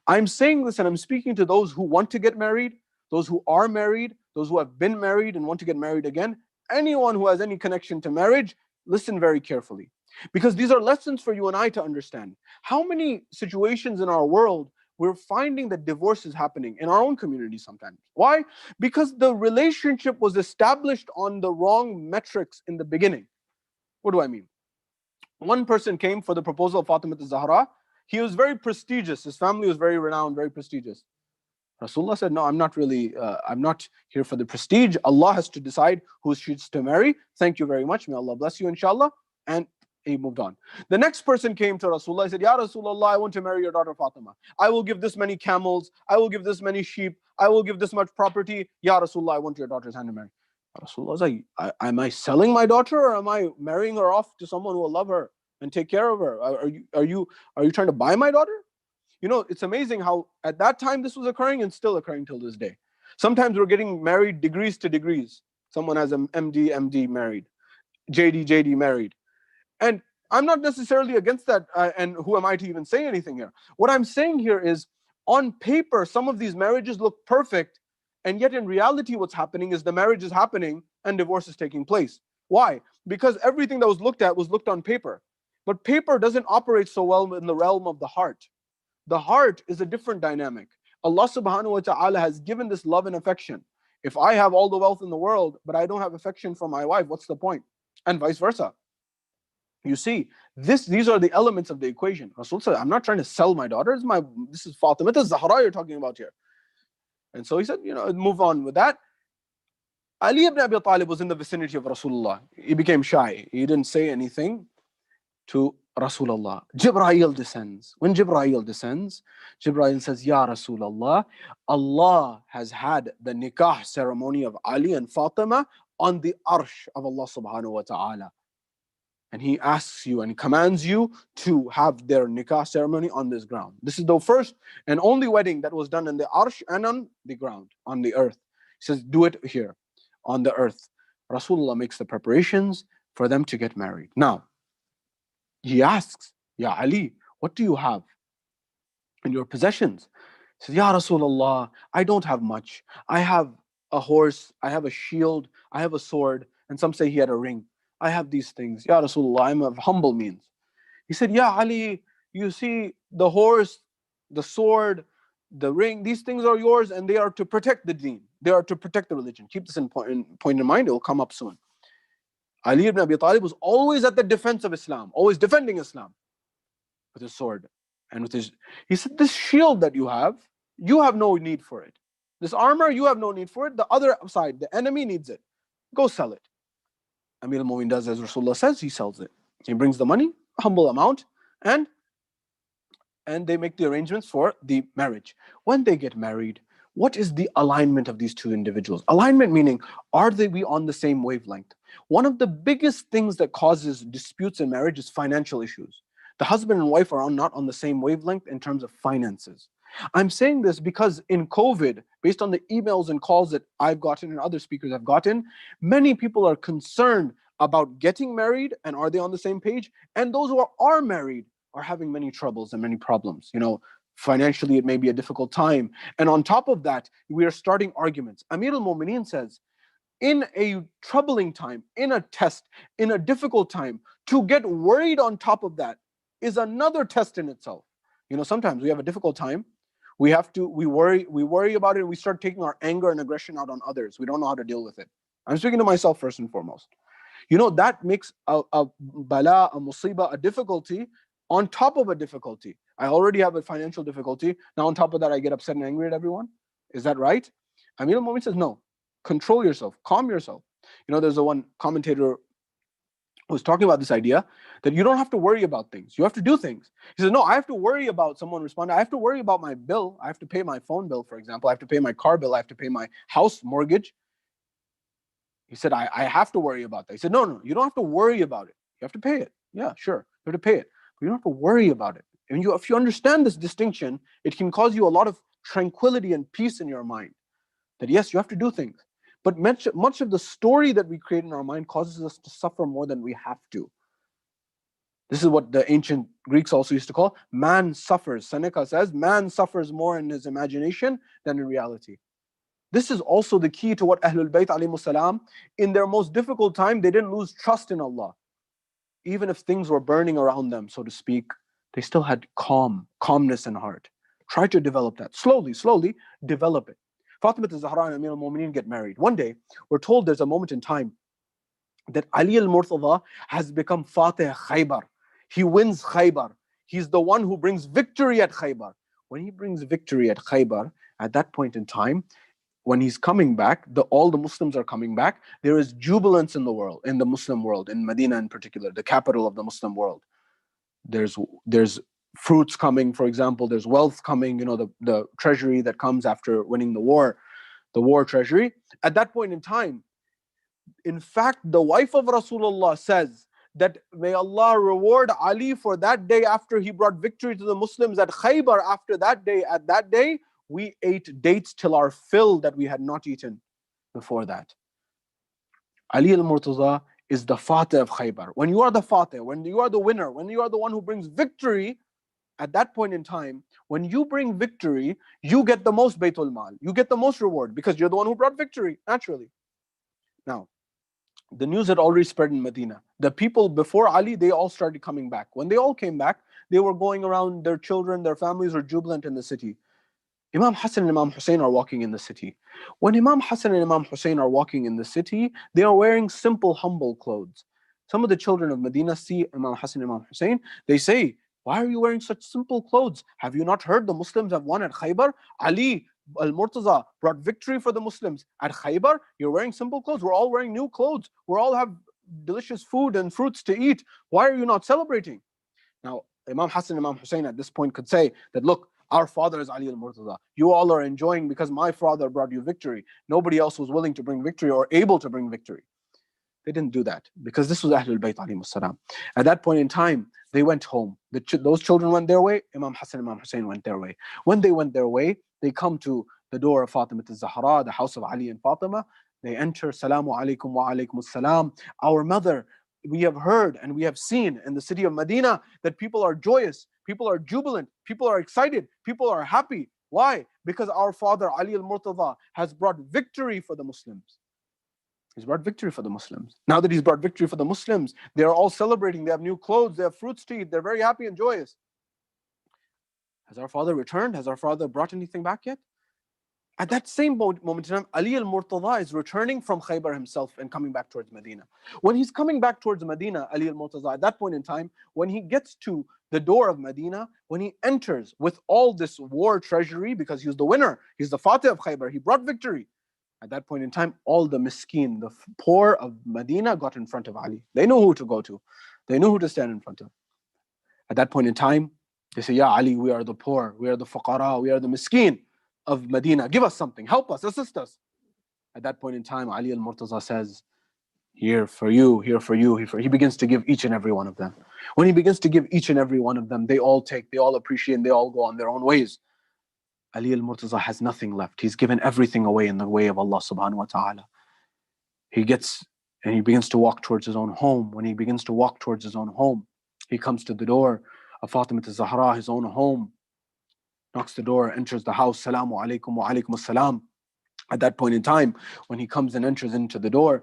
Speaker 6: I'm saying this and I'm speaking to those who want to get married, those who are married, those who have been married and want to get married again. Anyone who has any connection to marriage, listen very carefully. Because these are lessons for you and I to understand. How many situations in our world we're finding that divorce is happening in our own community sometimes. Why? Because the relationship was established on the wrong metrics in the beginning. What do I mean? One person came for the proposal of Fatima al-Zahra. He was very prestigious. His family was very renowned, very prestigious. Rasulullah said, no, I'm not here for the prestige. Allah has to decide who she's to marry. Thank you very much. May Allah bless you, inshallah. And he moved on. The next person came to Rasulullah. He said, Ya Rasulullah, I want to marry your daughter Fatima. I will give this many camels. I will give this many sheep. I will give this much property. Ya Rasulullah, I want your daughter's hand to marry. Rasulullah was like, am I selling my daughter, or am I marrying her off to someone who will love her and take care of her? Are you trying to buy my daughter? You know, it's amazing how at that time this was occurring and still occurring till this day. Sometimes we're getting married degrees to degrees. Someone has an MD married, JD married. And I'm not necessarily against that, and who am I to even say anything here? What I'm saying here is, on paper, some of these marriages look perfect, and yet in reality what's happening is the marriage is happening and divorce is taking place. Why? Because everything that was looked at was looked on paper. But paper doesn't operate so well in the realm of the heart. The heart is a different dynamic. Allah subhanahu wa ta'ala has given this love and affection. If I have all the wealth in the world, but I don't have affection for my wife, what's the point? And vice versa. You see, these are the elements of the equation. Rasul said, I'm not trying to sell my daughter. This is Fatima al-Zahra you're talking about here. And so he said, move on with that. Ali ibn Abi Talib was in the vicinity of Rasulullah. He became shy. He didn't say anything to Rasulullah. Jibreel descends. When Jibreel descends, Jibreel says, Ya Rasulullah, Allah has had the nikah ceremony of Ali and Fatima on the arsh of Allah subhanahu wa ta'ala. And he asks you and commands you to have their nikah ceremony on this ground. This is the first and only wedding that was done in the arsh and on the ground, on the earth. He says, do it here, on the earth. Rasulullah makes the preparations for them to get married. Now, he asks, Ya Ali, what do you have in your possessions? He says, Ya Rasulullah, I don't have much. I have a horse, I have a shield, I have a sword, and some say he had a ring. I have these things. Ya Rasulullah, I'm of humble means. He said, Ya Ali, you see the horse, the sword, the ring, these things are yours and they are to protect the deen. They are to protect the religion. Keep this in point in mind, it will come up soon. Ali ibn Abi Talib was always at the defense of Islam, always defending Islam with his sword and with his. He said, this shield that you have no need for it. This armor, you have no need for it. The other side, the enemy needs it. Go sell it. Amir al-Mu'min does as Rasulullah says, he sells it. He brings the money, a humble amount, and they make the arrangements for the marriage. When they get married, what is the alignment of these two individuals? Alignment meaning, are we on the same wavelength? One of the biggest things that causes disputes in marriage is financial issues. The husband and wife are not on the same wavelength in terms of finances. I'm saying this because in COVID, based on the emails and calls that I've gotten and other speakers have gotten, many people are concerned about getting married and are they on the same page? And those who are married are having many troubles and many problems. Financially, it may be a difficult time. And on top of that, we are starting arguments. Amir al-Mu'mineen says, in a troubling time, in a test, in a difficult time, to get worried on top of that is another test in itself. Sometimes we have a difficult time. We worry about it, and we start taking our anger and aggression out on others. We don't know how to deal with it. I'm speaking to myself first and foremost. That makes a bala, a musibah, a difficulty on top of a difficulty. I already have a financial difficulty. Now on top of that, I get upset and angry at everyone. Is that right? Amir al-Mu'min says, no. Control yourself. Calm yourself. There's a one commentator was talking about this idea that you don't have to worry about things. You have to do things. He says, no, I have to worry about someone responding. I have to worry about my bill. I have to pay my phone bill, for example. I have to pay my car bill. I have to pay my house mortgage. He said, I have to worry about that. He said, no, you don't have to worry about it. You have to pay it. Yeah, sure. You have to pay it. But you don't have to worry about it. And if you understand this distinction, it can cause you a lot of tranquility and peace in your mind. That yes, you have to do things. But much of the story that we create in our mind causes us to suffer more than we have to. This is what the ancient Greeks also used to call man suffers. Seneca says man suffers more in his imagination than in reality. This is also the key to what Ahlul Bayt alayhimus salam, in their most difficult time, they didn't lose trust in Allah. Even if things were burning around them, so to speak, they still had calmness in heart. Try to develop that. Slowly develop it. Fatima al-Zahra and Amir al-Mu'mineen get married. One day, we're told there's a moment in time that Ali al-Murtada has become Fatih Khaybar. He wins Khaybar. He's the one who brings victory at Khaybar. When he brings victory at Khaybar, at that point in time, when he's coming back, all the Muslims are coming back. There is jubilance in the world, in the Muslim world, in Medina in particular, the capital of the Muslim world. There's fruits coming, for example. There's wealth coming. The treasury that comes after winning the war treasury. At that point in time, in fact, the wife of Rasulullah says that may Allah reward Ali for that day after he brought victory to the Muslims at Khaybar. After that day, at that day, we ate dates till our fill that we had not eaten before that. Ali al-Murtaza is the Fatih of Khaybar. When you are the Fatih, when you are the winner, when you are the one who brings victory, at that point in time, when you bring victory, you get the most Baytul Mal. You get the most reward because you're the one who brought victory, naturally. Now, the news had already spread in Medina. The people before Ali, they all started coming back. When they all came back, they were going around, their children, their families were jubilant in the city. Imam Hassan and Imam Hussein are walking in the city. When Imam Hassan and Imam Hussein are walking in the city, they are wearing simple, humble clothes. Some of the children of Medina see Imam Hassan and Imam Hussein. They say, why are you wearing such simple clothes? Have you not heard the Muslims have won at Khaybar? Ali al-Murtaza brought victory for the Muslims at Khaybar. You're wearing simple clothes. We're all wearing new clothes. We all have delicious food and fruits to eat. Why are you not celebrating? Now, Imam Hassan and Imam Hussein at this point could say that, look, our father is Ali al-Murtaza. You all are enjoying because my father brought you victory. Nobody else was willing to bring victory or able to bring victory. They didn't do that because this was Ahlul Bayt alayhimus salam. At that point in time, they went home. Those children went their way. Imam Hassan and Imam Hussein went their way. When they went their way, they come to the door of Fatima al-Zahra, the house of Ali and Fatima. They enter. Salamu alaykum wa alaykum salam. Our mother, we have heard and we have seen in the city of Medina that people are joyous, people are jubilant, people are excited, people are happy. Why? Because our father Ali al-Murtaza has brought victory for the Muslims. He's brought victory for the Muslims. Now that he's brought victory for the Muslims, they are all celebrating. They have new clothes, they have fruits to eat, they're very happy and joyous. Has our father returned? Has our father brought anything back yet? At that same moment in time, Ali al-Murtaza is returning from Khaybar himself and coming back towards Medina. When he's coming back towards Medina, Ali al-Murtaza, at that point in time, when he gets to the door of Medina, when he enters with all this war treasury, because he's the winner, he's the Fatih of Khaybar, he brought victory. At that point in time, all the miskeen, the poor of Medina got in front of Ali. They knew who to go to. They knew who to stand in front of. At that point in time, they say, Ya Ali, we are the poor, we are the fuqara, we are the miskeen of Medina. Give us something, help us, assist us. At that point in time, Ali al-Murtaza says, here for you, here for you, here for you. He begins to give each and every one of them. When he begins to give each and every one of them, they all take, they all appreciate, and they all go on their own ways. Ali al-Murtaza has nothing left. He's given everything away in the way of Allah subhanahu wa ta'ala. He gets and he begins to walk towards his own home. When he begins to walk towards his own home, he comes to the door of Fatima al-Zahra, his own home, knocks the door, enters the house. Salamu alaykum wa alaykum as-salam. At that point in time, when he comes and enters into the door,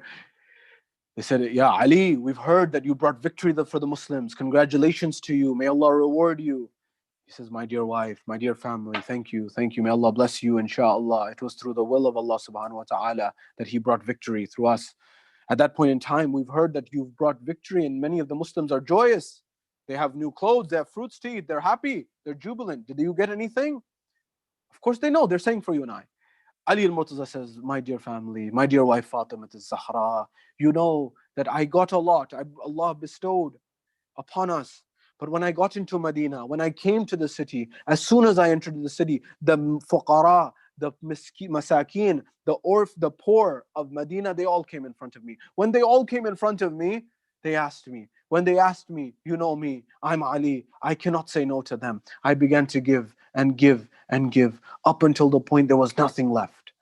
Speaker 6: they said, Ya Ali, we've heard that you brought victory for the Muslims. Congratulations to you. May Allah reward you. He says, my dear wife, my dear family, thank you. May Allah bless you, inshallah. It was through the will of Allah subhanahu wa ta'ala that He brought victory through us. At that point in time, we've heard that you've brought victory and many of the Muslims are joyous. They have new clothes, they have fruits to eat, they're happy, they're jubilant. Did you get anything? Of course they know, they're saying for you and I. Ali al-Murtaza says, my dear family, my dear wife Fatima al-Zahra, you know that I got a lot, Allah bestowed upon us. But when I got into Medina, when I came to the city, as soon as I entered the city, the fuqara, the masakin, the poor of Medina, they all came in front of me. When they all came in front of me, they asked me. When they asked me, you know me, I'm Ali, I cannot say no to them. I began to give and give and give up until the point there was nothing left.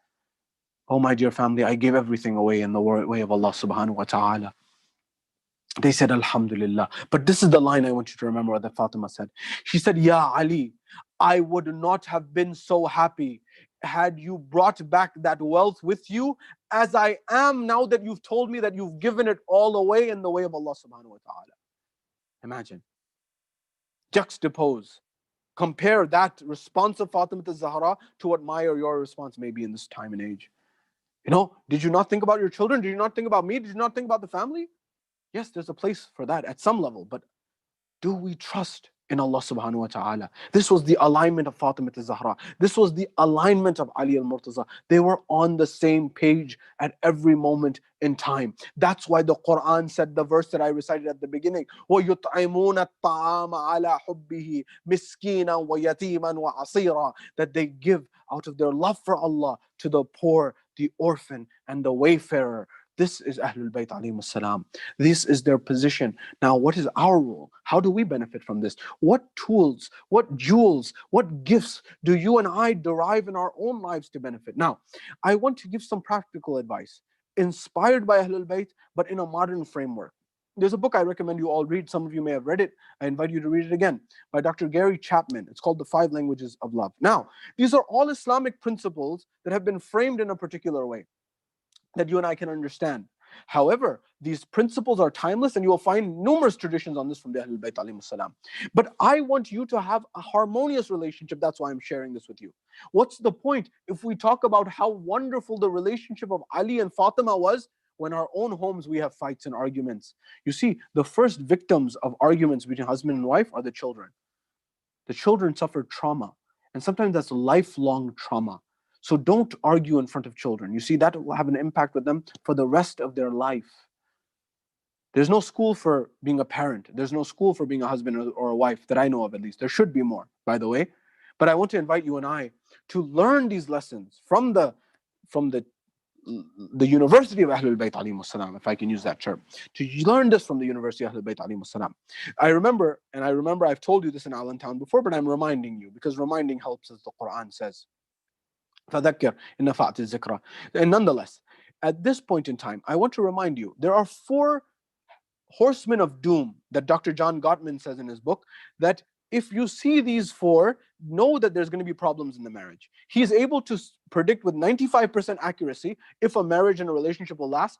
Speaker 6: Oh, my dear family, I gave everything away in the way of Allah subhanahu wa ta'ala. They said, Alhamdulillah. But this is the line I want you to remember that Fatima said. She said, Ya Ali, I would not have been so happy had you brought back that wealth with you as I am now that you've told me that you've given it all away in the way of Allah subhanahu wa ta'ala. Imagine. Juxtapose. Compare that response of Fatima al-Zahra to what my or your response may be in this time and age. You know, did you not think about your children? Did you not think about me? Did you not think about the family? Yes, there's a place for that at some level, but do we trust in Allah subhanahu wa ta'ala? This was the alignment of Fatima al-Zahra. This was the alignment of Ali al-Murtaza. They were on the same page at every moment in time. That's why the Quran said the verse that I recited at the beginning, وَيُطْعِمُونَ الطَّعَامَ عَلَى حُبِّهِ مِسْكِينًا وَيَتِيمًا وَعَصِيرًا, that they give out of their love for Allah to the poor, the orphan, and the wayfarer. This is Ahlul Bayt alayhimus salam. This is their position. Now, what is our role? How do we benefit from this? What tools, what jewels, what gifts do you and I derive in our own lives to benefit? Now, I want to give some practical advice, inspired by Ahlul Bayt, but in a modern framework. There's a book I recommend you all read. Some of you may have read it. I invite you to read it again, by Dr. Gary Chapman. It's called The 5 Languages of Love. Now, these are all Islamic principles that have been framed in a particular way that you and I can understand. However, these principles are timeless, and you will find numerous traditions on this from the Ahlul Bayt alayhimus salam. But I want you to have a harmonious relationship. That's why I'm sharing this with you. What's the point if we talk about how wonderful the relationship of Ali and Fatima was, when our own homes we have fights and arguments? You see, the first victims of arguments between husband and wife are the children. The children suffer trauma, and sometimes that's lifelong trauma. So don't argue in front of children. You see, that will have an impact with them for the rest of their life. There's no school for being a parent. There's no school for being a husband or a wife that I know of, at least. There should be more, by the way. But I want to invite you and I to learn these lessons from the University of Ahlul Bayt alayhimus salam, if I can use that term. To learn this from the University of Ahlul Bayt alayhimus salam. I remember I've told you this in Allentown before, but I'm reminding you, because reminding helps, as the Quran says. فَذَكِّرْ إِنْ نَفَعَتِ الذِّكْرَى. And nonetheless, at this point in time, I want to remind you, there are 4 horsemen of doom that Dr. John Gottman says in his book, that if you see these 4, know that there's going to be problems in the marriage. He is able to predict with 95% accuracy if a marriage and a relationship will last.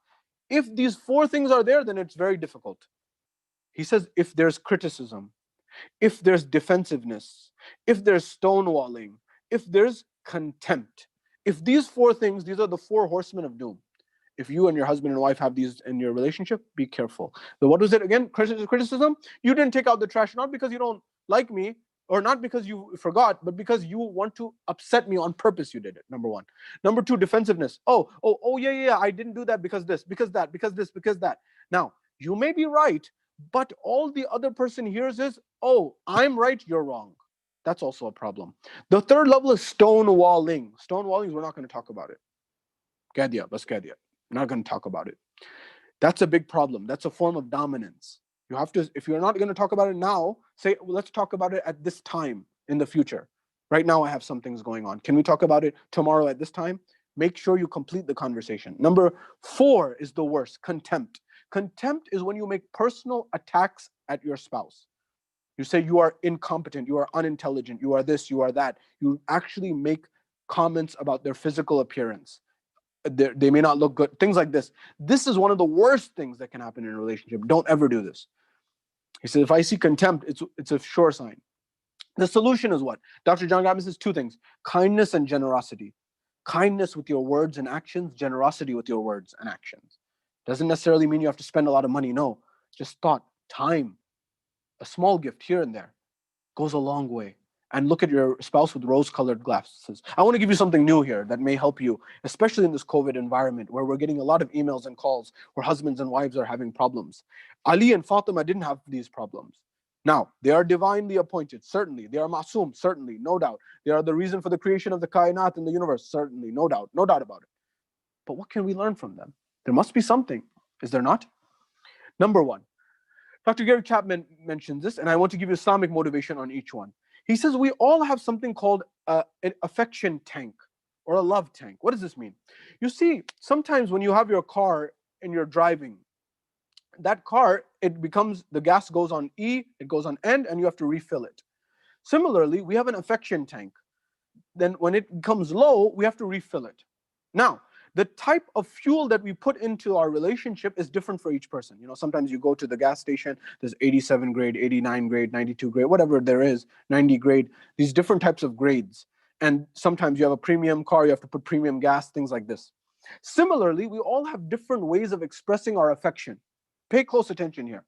Speaker 6: If these 4 things are there, then it's very difficult. He says, if there's criticism, if there's defensiveness, if there's stonewalling, if there's contempt. If these 4 things, these are the 4 horsemen of doom. If you and your husband and wife have these in your relationship, be careful. So what was it again? Criticism? You didn't take out the trash, not because you don't like me, or not because you forgot, but because you want to upset me on purpose. You did it, number 1. Number 2, defensiveness. Oh, yeah, I didn't do that because this, because that, because this, because that. Now, you may be right, but all the other person hears is, oh, I'm right, you're wrong. That's also a problem. The 3rd level is stonewalling. Stonewalling, we're not going to talk about it. Qadiya, bas qadiya. We're not going to talk about it. That's a big problem. That's a form of dominance. You have to, if you're not going to talk about it now, say, well, let's talk about it at this time in the future. Right now, I have some things going on. Can we talk about it tomorrow at this time? Make sure you complete the conversation. Number 4 is the worst, contempt. Contempt is when you make personal attacks at your spouse. You say you are incompetent, you are unintelligent, you are this, you are that. You actually make comments about their physical appearance. They may not look good, things like this. This is one of the worst things that can happen in a relationship. Don't ever do this. He says, if I see contempt, it's a sure sign. The solution is what? Dr. John Gottman says 2 things: kindness and generosity. Kindness with your words and actions, generosity with your words and actions. Doesn't necessarily mean you have to spend a lot of money. No, just thought, time. A small gift here and there goes a long way. And look at your spouse with rose-colored glasses. I want to give you something new here that may help you, especially in this COVID environment where we're getting a lot of emails and calls where husbands and wives are having problems. Ali and Fatima didn't have these problems. Now, they are divinely appointed, certainly. They are ma'soom, certainly, no doubt. They are the reason for the creation of the kainat in the universe, certainly, no doubt about it. But what can we learn from them? There must be something, is there not? Number 1. Dr. Gary Chapman mentions this, and I want to give you Islamic motivation on each one. He says we all have something called an affection tank. or a love tank. What does this mean? You see, sometimes when you have your car and you're driving, that car, the gas goes on E, it goes on end, and you have to refill it. Similarly, we have an affection tank. Then when it becomes low, we have to refill it. Now, the type of fuel that we put into our relationship is different for each person. Sometimes you go to the gas station, there's 87 grade, 89 grade, 92 grade, whatever there is, 90 grade, these different types of grades. And sometimes you have a premium car, you have to put premium gas, things like this. Similarly, we all have different ways of expressing our affection. Pay close attention here.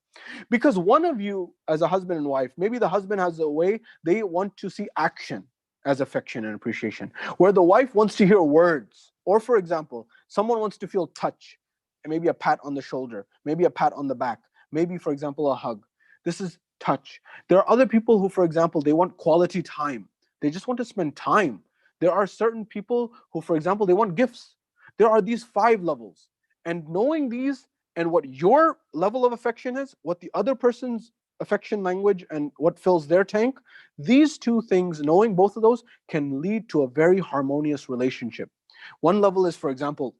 Speaker 6: Because one of you, as a husband and wife, maybe the husband has a way they want to see action as affection and appreciation, where the wife wants to hear words. Or for example, someone wants to feel touch, and maybe a pat on the shoulder, maybe a pat on the back, maybe, for example, a hug. This is touch. There are other people who, for example, they want quality time. They just want to spend time. There are certain people who, for example, they want gifts. There are these 5 levels. And knowing these and what your level of affection is, what the other person's affection language and what fills their tank, these 2 things, knowing both of those, can lead to a very harmonious relationship. One level is, for example,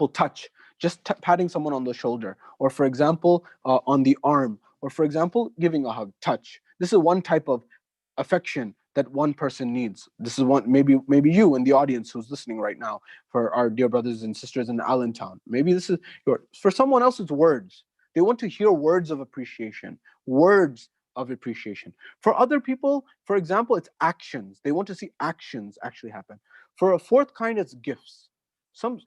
Speaker 6: touch, just patting someone on the shoulder, or for example, on the arm, or for example, giving a hug, touch. This is one type of affection that one person needs. This is one, maybe you in the audience who's listening right now, for our dear brothers and sisters in Allentown. Maybe this is for someone else, it's words. They want to hear words of appreciation, words of appreciation. For other people, for example, it's actions. They want to see actions actually happen. For a 4th kind, it's gifts.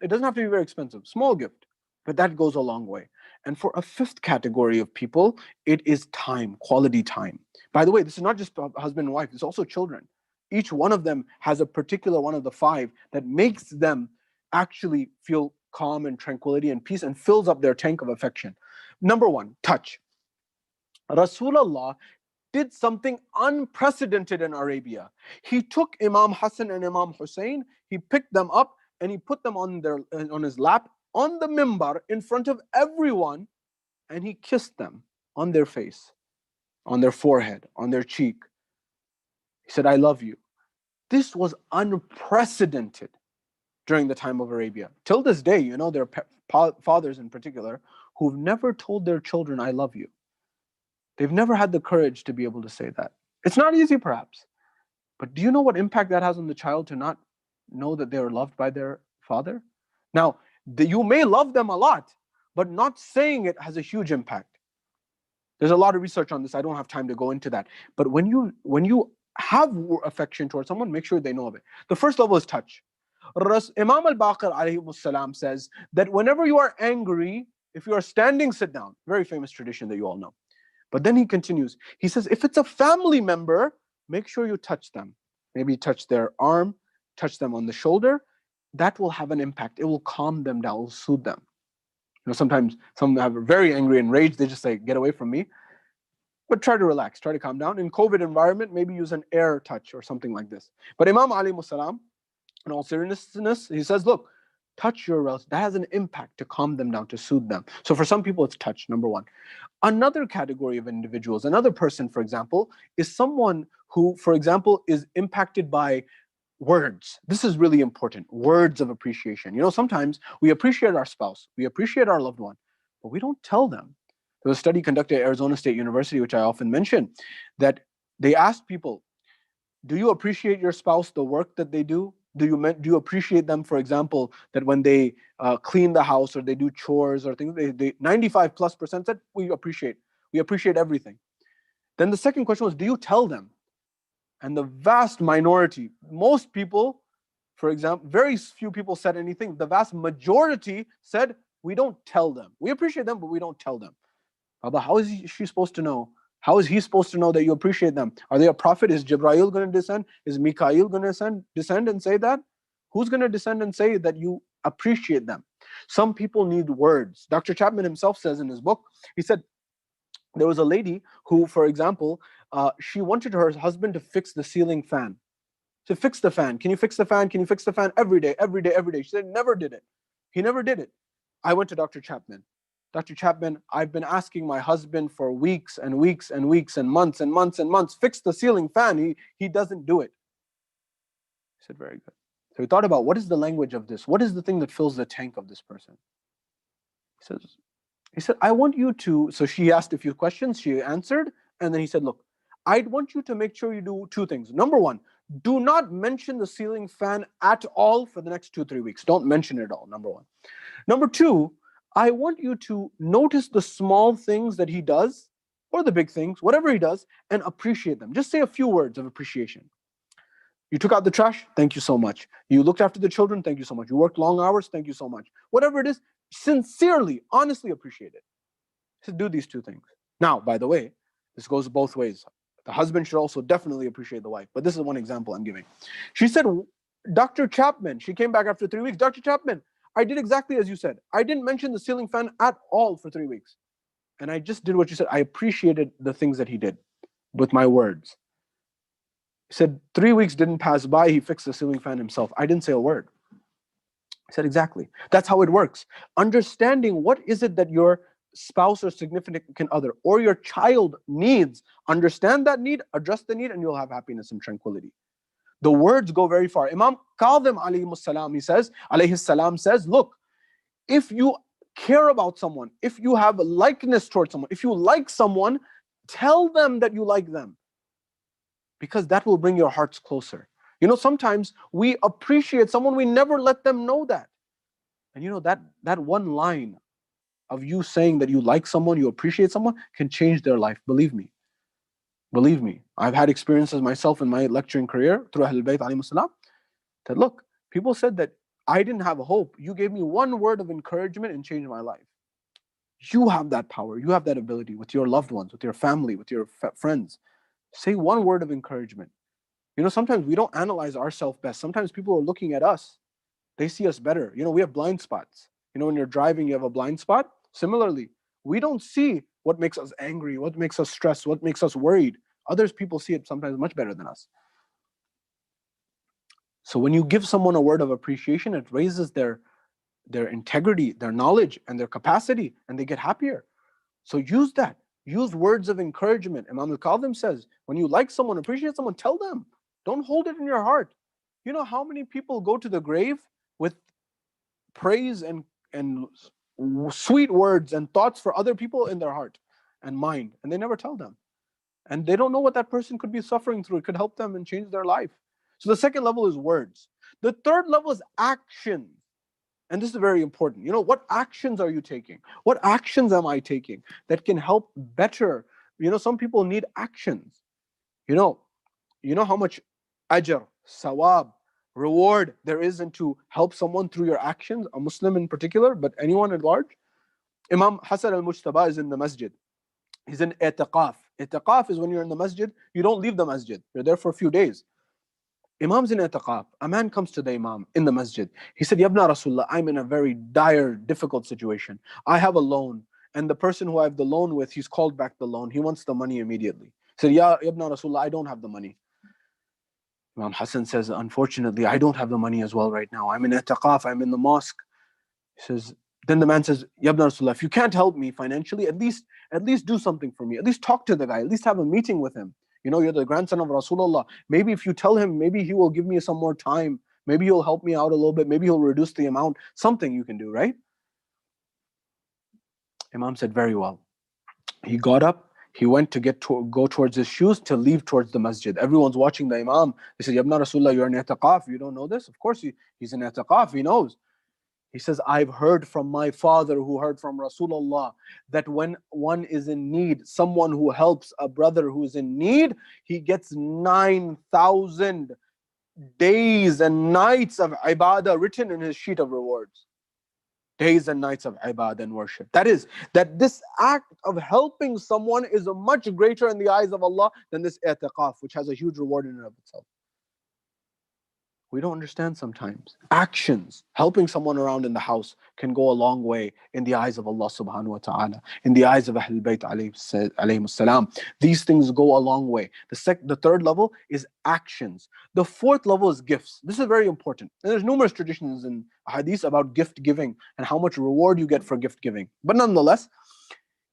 Speaker 6: It doesn't have to be very expensive, small gift, but that goes a long way. And for a 5th category of people, it is time, quality time. By the way, this is not just husband and wife, it's also children. Each one of them has a particular one of the 5 that makes them actually feel calm and tranquility and peace and fills up their tank of affection. Number 1, touch. Rasulullah did something unprecedented in Arabia. He took Imam Hassan and Imam Hussein, he picked them up and he put them on his lap on the mimbar in front of everyone, and he kissed them on their face, on their forehead, on their cheek. He said, I love you. This was unprecedented during the time of Arabia. Till this day, there are fathers in particular who've never told their children, I love you. They've never had the courage to be able to say that. It's not easy, perhaps. But do you know what impact that has on the child to not know that they are loved by their father? Now, you may love them a lot, but not saying it has a huge impact. There's a lot of research on this. I don't have time to go into that. But when you have affection towards someone, make sure they know of it. The first level is touch. Imam al-Baqir alayhi salam says that whenever you are angry, if you are standing, sit down. Very famous tradition that you all know. But then he continues. He says, if it's a family member, make sure you touch them. Maybe touch their arm, touch them on the shoulder. That will have an impact. It will calm them down, it will soothe them. Sometimes some have very angry and rage. They just say, get away from me. But try to relax, try to calm down. In COVID environment, maybe use an air touch or something like this. But Imam alayhi salam, in all seriousness, he says, look, touch your relatives. That has an impact to calm them down, to soothe them. So for some people, it's touch, number 1. Another category of individuals, another person, for example, is someone who, for example, is impacted by words. This is really important. Words of appreciation. Sometimes we appreciate our spouse, we appreciate our loved one, but we don't tell them. There was a study conducted at Arizona State University, which I often mention, that they asked people, do you appreciate your spouse, the work that they do? Do you appreciate them, for example, that when they clean the house or they do chores or things, they 95+% said, we appreciate everything. Then the second question was, do you tell them? And the vast minority, most people, for example, very few people said anything. The vast majority said, we don't tell them. We appreciate them, but we don't tell them. Baba, how is she supposed to know? How is he supposed to know that you appreciate them? Are they a prophet? Is Jibreel going to descend? Is Mikael going to descend and say that? Who's going to descend and say that you appreciate them? Some people need words. Dr. Chapman himself says in his book, he said, there was a lady who, for example, she wanted her husband to fix the ceiling fan. To fix the fan. Can you fix the fan? Can you fix the fan? Every day. She said, never did it. He never did it. I went to Dr. Chapman. Dr. Chapman, I've been asking my husband for weeks and weeks and weeks and months and months and months, fix the ceiling fan. He doesn't do it. He said, very good. So he thought about, what is the language of this? What is the thing that fills the tank of this person? He said, I want you to, so she asked a few questions, she answered, and then he said, look, I'd want you to make sure you do two things. Number one, do not mention the ceiling fan at all for the next 2-3 weeks. Don't mention it at all, number one. Number two, I want you to notice the small things that he does, or the big things, whatever he does, and appreciate them. Just say a few words of appreciation. You took out the trash, thank you so much. You looked after the children, thank you so much. You worked long hours, thank you so much. Whatever it is, sincerely, honestly appreciate it. So do these two things. Now, by the way, this goes both ways. The husband should also definitely appreciate the wife. But this is one example I'm giving. She said, Dr. Chapman, she came back after 3 weeks. Dr. Chapman, I did exactly as you said. I didn't mention the ceiling fan at all for 3 weeks. And I just did what you said. I appreciated the things that he did with my words. He said 3 weeks didn't pass by. He fixed the ceiling fan himself. I didn't say a word. I said, exactly. That's how it works. Understanding what is it that your spouse or significant other or your child needs. Understand that need, address the need, and you'll have happiness and tranquility. The words go very far. Imam Kadhim alayhi salam says, look, if you care about someone, if you have a likeness towards someone, if you like someone, tell them that you like them, because that will bring your hearts closer. You know, sometimes we appreciate someone, we never let them know that. And you know, that one line of you saying that you like someone, you appreciate someone, can change their life. Believe me. Believe me. I've had experiences myself in my lecturing career through Ahlul Bayt alayhimus salam, that look, people said that I didn't have hope. You gave me one word of encouragement and changed my life. You have that power. You have that ability with your loved ones, with your family, with your friends. Say one word of encouragement. You know, sometimes we don't analyze ourselves best. Sometimes people are looking at us. They see us better. You know, we have blind spots. You know, when you're driving, you have a blind spot. Similarly, we don't see what makes us angry, what makes us stressed, what makes us worried. Others people see it sometimes much better than us. So when you give someone a word of appreciation, it raises their integrity, their knowledge, and their capacity, and they get happier. So use that. Use words of encouragement. Imam al-Kadhim says, when you like someone, appreciate someone, tell them. Don't hold it in your heart. You know how many people go to the grave with praise and sweet words and thoughts for other people in their heart and mind, and they never tell them. And they don't know what that person could be suffering through. It could help them and change their life. So the second level is words. The third level is action. And this is very important. You know, what actions are you taking? What actions am I taking that can help better? You know, some people need actions. You know how much ajr, sawab, reward there is into help someone through your actions, a Muslim in particular, but anyone at large. Imam Hasan al-Mujtaba is in the masjid. He's in i'tiqaf. I'tiqaf is when you're in the masjid, you don't leave the masjid. You're there for a few days. Imam's in i'tiqaf. A man comes to the Imam in the masjid. He said, Yabna Rasulullah, I'm in a very dire, difficult situation. I have a loan, and the person who I have the loan with, he's called back the loan. He wants the money immediately. He said, Yabna Rasulullah, I don't have the money. Imam Hassan says, unfortunately, I don't have the money as well right now. I'm in i'tiqaf, I'm in the mosque. He says, then the man says, Yabna Rasulullah, if you can't help me financially, at least do something for me. At least talk to the guy. At least have a meeting with him. You know, you're the grandson of Rasulullah. Maybe if you tell him, maybe he will give me some more time. Maybe he'll help me out a little bit. Maybe he'll reduce the amount. Something you can do, right? Imam said, very well. He got up. He went to go towards his shoes to leave towards the masjid. Everyone's watching the Imam. They said, Yabna Rasulullah, you're in i'tiqaf. You don't know this? Of course, he's in i'tiqaf. He knows. He says, I've heard from my father who heard from Rasulullah that when one is in need, someone who helps a brother who is in need, he gets 9,000 days and nights of ibadah written in his sheet of rewards. Days and nights of ibadah and worship. That is, that this act of helping someone is much greater in the eyes of Allah than this i'tiqaf, which has a huge reward in and of itself. We don't understand sometimes. Actions, helping someone around in the house can go a long way in the eyes of Allah subhanahu wa ta'ala, in the eyes of Ahlul Bayt alayhimus salam. These things go a long way. The third level is actions. The fourth level is gifts. This is very important. And there's numerous traditions in hadith about gift giving and how much reward you get for gift giving. But nonetheless,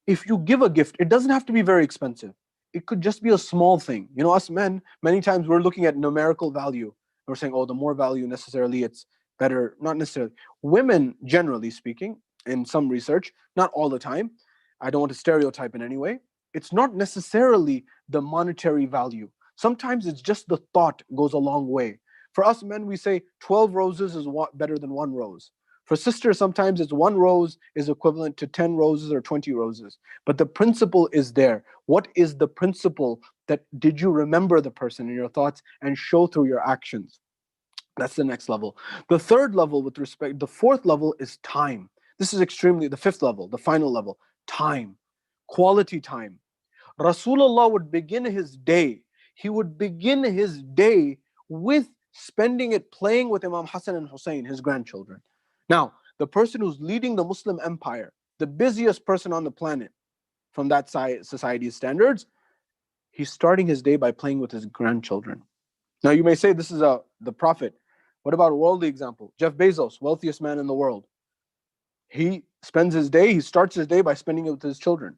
Speaker 6: if you give a gift, it doesn't have to be very expensive. It could just be a small thing. You know, us men, many times we're looking at numerical value. We're saying, oh, the more value necessarily, it's better. Not necessarily. Women, generally speaking, in some research, not all the time, I don't want to stereotype in any way, it's not necessarily the monetary value. Sometimes it's just the thought goes a long way. For us men, we say 12 roses is better than one rose. For sisters, sometimes it's one rose is equivalent to 10 roses or 20 roses. But the principle is there. What is the principle that did you remember the person in your thoughts and show through your actions? That's the next level. The third level with respect, the fourth level is time. This is extremely, the fifth level, the final level, time, quality time. Rasulullah would begin his day. He would begin his day with spending it playing with Imam Hassan and Hussein, his grandchildren. Now, the person who's leading the Muslim empire, the busiest person on the planet from that society's standards, he's starting his day by playing with his grandchildren. Now, you may say this is the Prophet. What about a worldly example? Jeff Bezos, wealthiest man in the world. He spends his day, he starts his day by spending it with his children.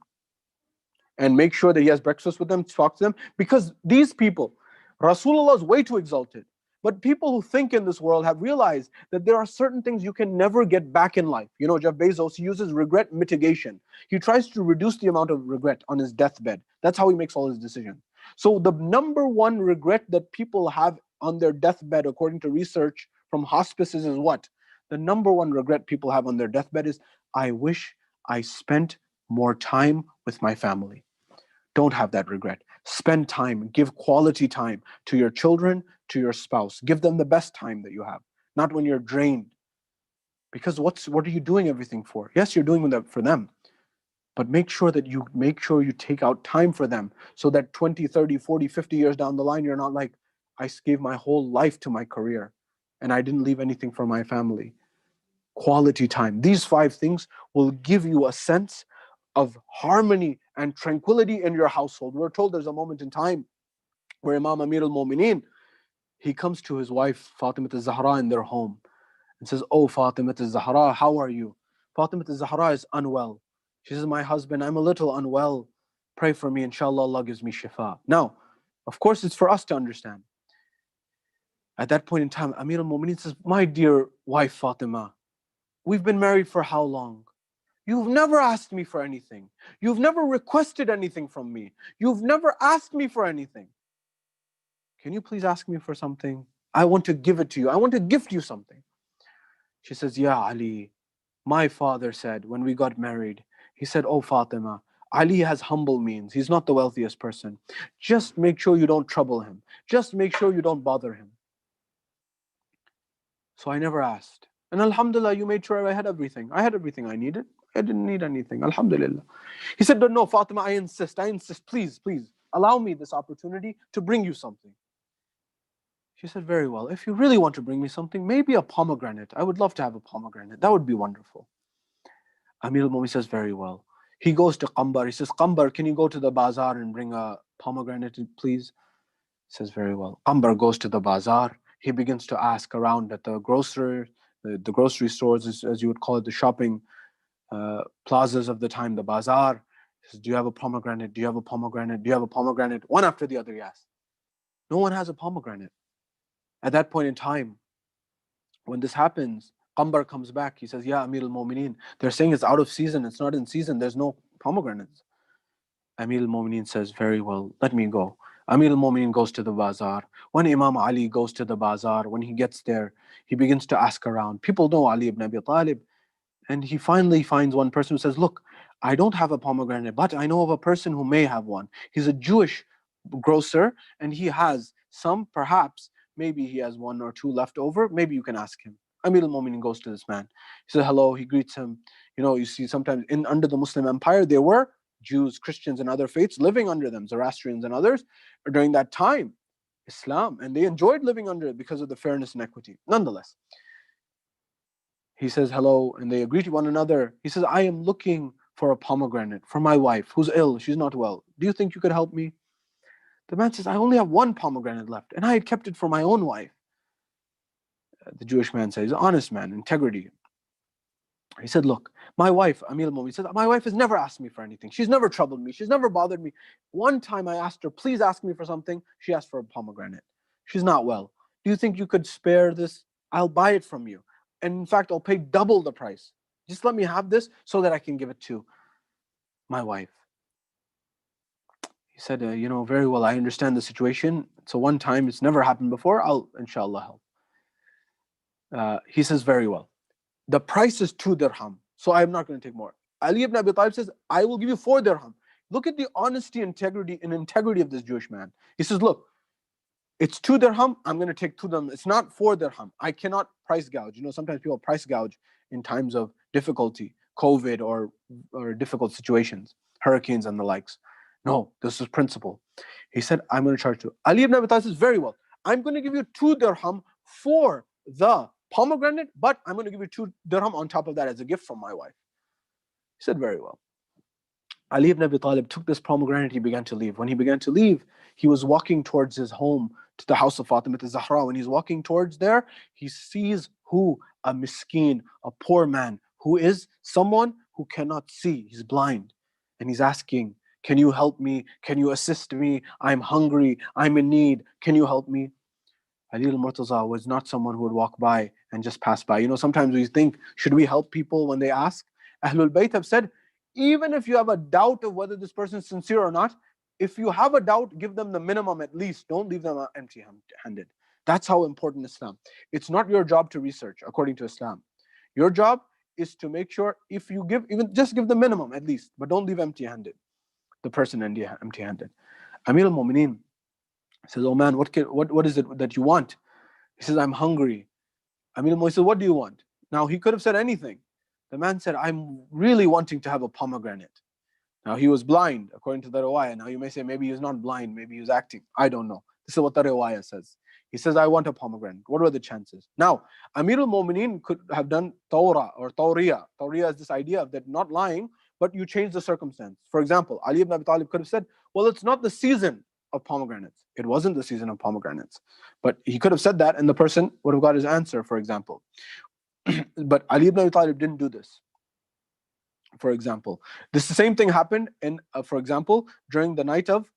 Speaker 6: And make sure that he has breakfast with them, talks to them. Because these people, Rasulullah is way too exalted. But people who think in this world have realized that there are certain things you can never get back in life. You know, Jeff Bezos, he uses regret mitigation. He tries to reduce the amount of regret on his deathbed. That's how he makes all his decisions. So the number one regret that people have on their deathbed, according to research from hospices, is what? The number one regret people have on their deathbed is, I wish I spent more time with my family. Don't have that regret. Spend time, give quality time to your children, to your spouse. Give them the best time that you have, not when you're drained. Because what are you doing everything for? Yes, you're doing that for them, but make sure you take out time for them, so that 20, 30, 40, 50 years down the line, you're not like, I gave my whole life to my career and I didn't leave anything for my family. Quality time. These 5 things will give you a sense of harmony and tranquility in your household. We're told there's a moment in time where Imam Amir al-Mu'mineen, he comes to his wife Fatima al-Zahra in their home and says, oh Fatima al-Zahra, how are you? Fatima al-Zahra is unwell. She says, my husband, I'm a little unwell. Pray for me, inshallah Allah gives me shifa. Now, of course, it's for us to understand. At that point in time, Amir al-Mu'mineen says, my dear wife Fatima, we've been married for how long? You've never asked me for anything. You've never requested anything from me. You've never asked me for anything. Can you please ask me for something? I want to give it to you. I want to gift you something. She says, Ya Ali, my father said when we got married, he said, oh Fatima, Ali has humble means. He's not the wealthiest person. Just make sure you don't trouble him. Just make sure you don't bother him. So I never asked. And alhamdulillah, you made sure I had everything. I had everything I needed. I didn't need anything. Alhamdulillah. He said, no, Fatima, I insist. Please, allow me this opportunity to bring you something. She said, very well. If you really want to bring me something, maybe a pomegranate. I would love to have a pomegranate. That would be wonderful. Amir al-Mu'min says, very well. He goes to Qambar. He says, Qambar, can you go to the bazaar and bring a pomegranate, please? He says, very well. Qambar goes to the bazaar. He begins to ask around at the grocery stores, as you would call it, the shopping plazas of the time, the bazaar. He says, do you have a pomegranate? Do you have a pomegranate? Do you have a pomegranate? One after the other, yes. No one has a pomegranate. At that point in time, when this happens, Qambar comes back. He says, Ya Amir al-Mu'mineen, they're saying it's out of season. It's not in season. There's no pomegranates. Amir al-Mu'mineen says, very well, let me go. Amir al-Mu'mineen goes to the bazaar. When Imam Ali goes to the bazaar, when he gets there, he begins to ask around. People know Ali ibn Abi Talib. And he finally finds one person who says, look, I don't have a pomegranate, but I know of a person who may have one. He's a Jewish grocer, and he has some, perhaps, maybe he has 1 or 2 left over. Maybe you can ask him. Amir al-Mu'mineen goes to this man. He says, hello, he greets him. You know, you see sometimes under the Muslim empire, there were Jews, Christians, and other faiths living under them, Zoroastrians and others, during that time, Islam. And they enjoyed living under it because of the fairness and equity. Nonetheless, he says hello, and they agree to one another. He says, I am looking for a pomegranate for my wife who's ill. She's not well. Do you think you could help me? The man says, I only have 1 pomegranate left, and I had kept it for my own wife. The Jewish man says, honest man, integrity. He said, look, my wife, Amir al-Mu'mineen said, my wife has never asked me for anything. She's never troubled me. She's never bothered me. One time I asked her, please ask me for something. She asked for a pomegranate. She's not well. Do you think you could spare this? I'll buy it from you. And in fact, I'll pay double the price. Just let me have this so that I can give it to my wife. He said, very well, I understand the situation. It's a one time, it's never happened before. I'll inshallah help. He says, very well. The price is 2 dirham, so I'm not going to take more. Ali ibn Abi Talib says, I will give you 4 dirham. Look at the honesty, integrity of this Jewish man. He says, look, it's 2 dirham, I'm going to take 2 dirham. It's not 4 dirham. I cannot price gouge. Sometimes people price gouge in times of difficulty, COVID or difficult situations, hurricanes and the likes. No, this is principle. He said, I'm going to charge 2. Ali ibn Abi Talib says, very well. I'm going to give you 2 dirham for the pomegranate, but I'm going to give you 2 dirham on top of that as a gift from my wife. He said, very well. Ali ibn Abi Talib took this pomegranate, he began to leave. When he began to leave, he was walking towards his home, to the house of Fatima al-Zahra. When he's walking towards there, he sees who? A miskeen, a poor man, who is someone who cannot see. He's blind. And he's asking, can you help me? Can you assist me? I'm hungry. I'm in need. Can you help me? Ali al-Murtaza was not someone who would walk by and just pass by. Sometimes we think, should we help people when they ask? Ahlul Bayt have said, even if you have a doubt of whether this person is sincere or not, if you have a doubt, give them the minimum at least. Don't leave them empty-handed. That's how important Islam. It's not your job to research according to Islam. Your job is to make sure if you give, just give the minimum at least, but don't leave empty-handed. The person empty-handed. Amir al-Mu'mineen says, oh man, what is it that you want? He says, I'm hungry. Amir al-Mu'mineen says, what do you want? Now he could have said anything. The man said, I'm really wanting to have a pomegranate. Now he was blind, according to the riwayah. Now you may say, maybe he's not blind, maybe he was acting. I don't know. This is what the riwayah says. He says, I want a pomegranate. What are the chances? Now, Amir al-Mu'mineen could have done tawra or tawriya. Tawriya is this idea of that not lying, but you change the circumstance. For example, Ali ibn Abi Talib could have said, well, it's not the season of pomegranates. It wasn't the season of pomegranates. But he could have said that and the person would have got his answer, for example. But Ali ibn Abi Talib didn't do this. For example, the same thing happened in, for example, during the night of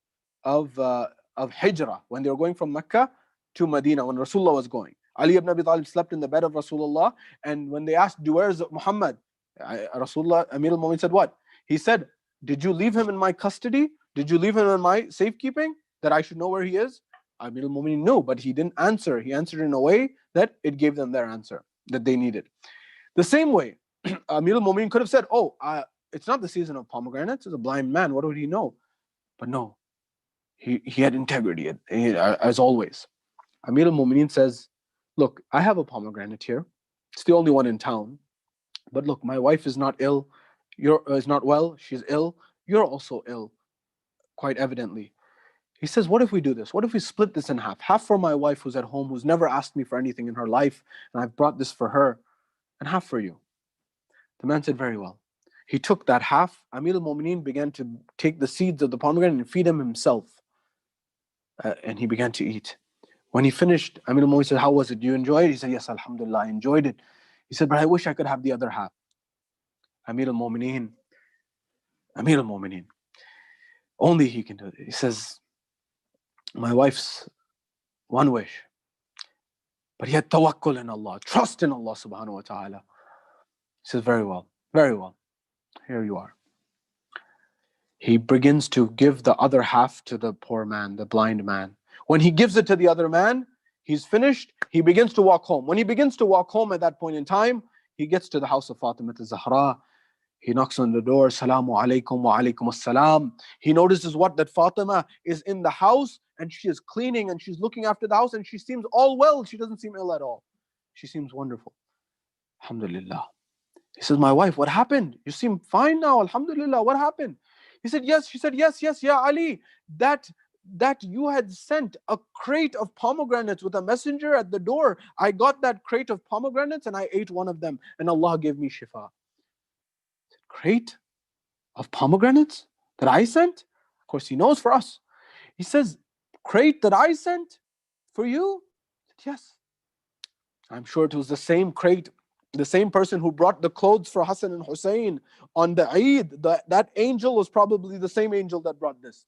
Speaker 6: Hijrah, when they were going from Mecca to Medina, when Rasulullah was going. Ali ibn Abi Talib slept in the bed of Rasulullah, and when they asked, where is Muhammad? Rasulullah, Amir al-Mu'mineen said what? He said, did you leave him in my custody? Did you leave him in my safekeeping that I should know where he is? Amir al-Mu'mineen knew, but he didn't answer. He answered in a way that it gave them their answer that they needed. The same way, Amir al-Mu'mineen could have said, it's not the season of pomegranates. It's a blind man. What would he know? But no, he had integrity as always. Amir al-Mu'mineen says, look, I have a pomegranate here. It's the only one in town. But look, my wife is not ill. Is not well. She's ill. You're also ill, quite evidently. He says, what if we do this? What if we split this in half? Half for my wife who's at home, who's never asked me for anything in her life, and I've brought this for her, and half for you. The man said, very well. He took that half. Amir al-Mu'mineen began to take the seeds of the pomegranate and feed him himself. And he began to eat. When he finished, Amir al-Mu'mineen said, how was it? Do you enjoy it? He said, yes, alhamdulillah, I enjoyed it. He said, but I wish I could have the other half. Amir al-Mu'mineen, only he can do it. He says, my wife's one wish, but he had tawakkul in Allah, trust in Allah subhanahu wa ta'ala. He says, very well, here you are. He begins to give the other half to the poor man, the blind man. When he gives it to the other man, he's finished, he begins to walk home. When he begins to walk home at that point in time, he gets to the house of Fatima al-Zahra. He knocks on the door, Salamu alaykum wa alaykum as-salam. He notices that Fatima is in the house and she is cleaning and she's looking after the house and she seems all well. She doesn't seem ill at all. She seems wonderful. Alhamdulillah. He says, my wife, what happened? You seem fine now, alhamdulillah, what happened? He said, yes. She said, yes, ya Ali, that you had sent a crate of pomegranates with a messenger at the door. I got that crate of pomegranates and I ate one of them and Allah gave me shifa. Crate of pomegranates that I sent? Of course, he knows for us. He says, crate that I sent for you? Yes. I'm sure it was the same crate, the same person who brought the clothes for Hassan and Hussein on the Eid. That angel was probably the same angel that brought this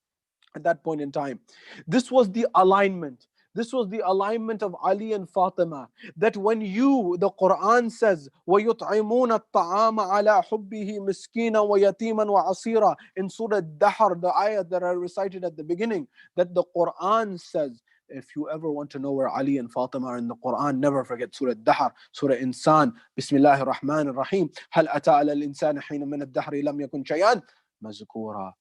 Speaker 6: at that point in time. This was the alignment. This was the alignment of Ali and Fatima. That when the Quran says, وَيُطْعِمُونَ الطَّعَامَ عَلَى حُبِّهِ مِسْكِينًا وَيَتِيمًا وَعَصِيرًا, in Surah Al-Dahr, the ayat that I recited at the beginning, that the Quran says, if you ever want to know where Ali and Fatima are in the Quran, never forget Surah Al-Dahr, Surah Insan, Bismillahir Rahmanir Rahim, هَلْ أَتَى عَلَى الْإِنسَانِ حِينٌ مِنَ الدَّهْرِ لَمْ يَكُنْ شَيْئًا مَذْكُورًا.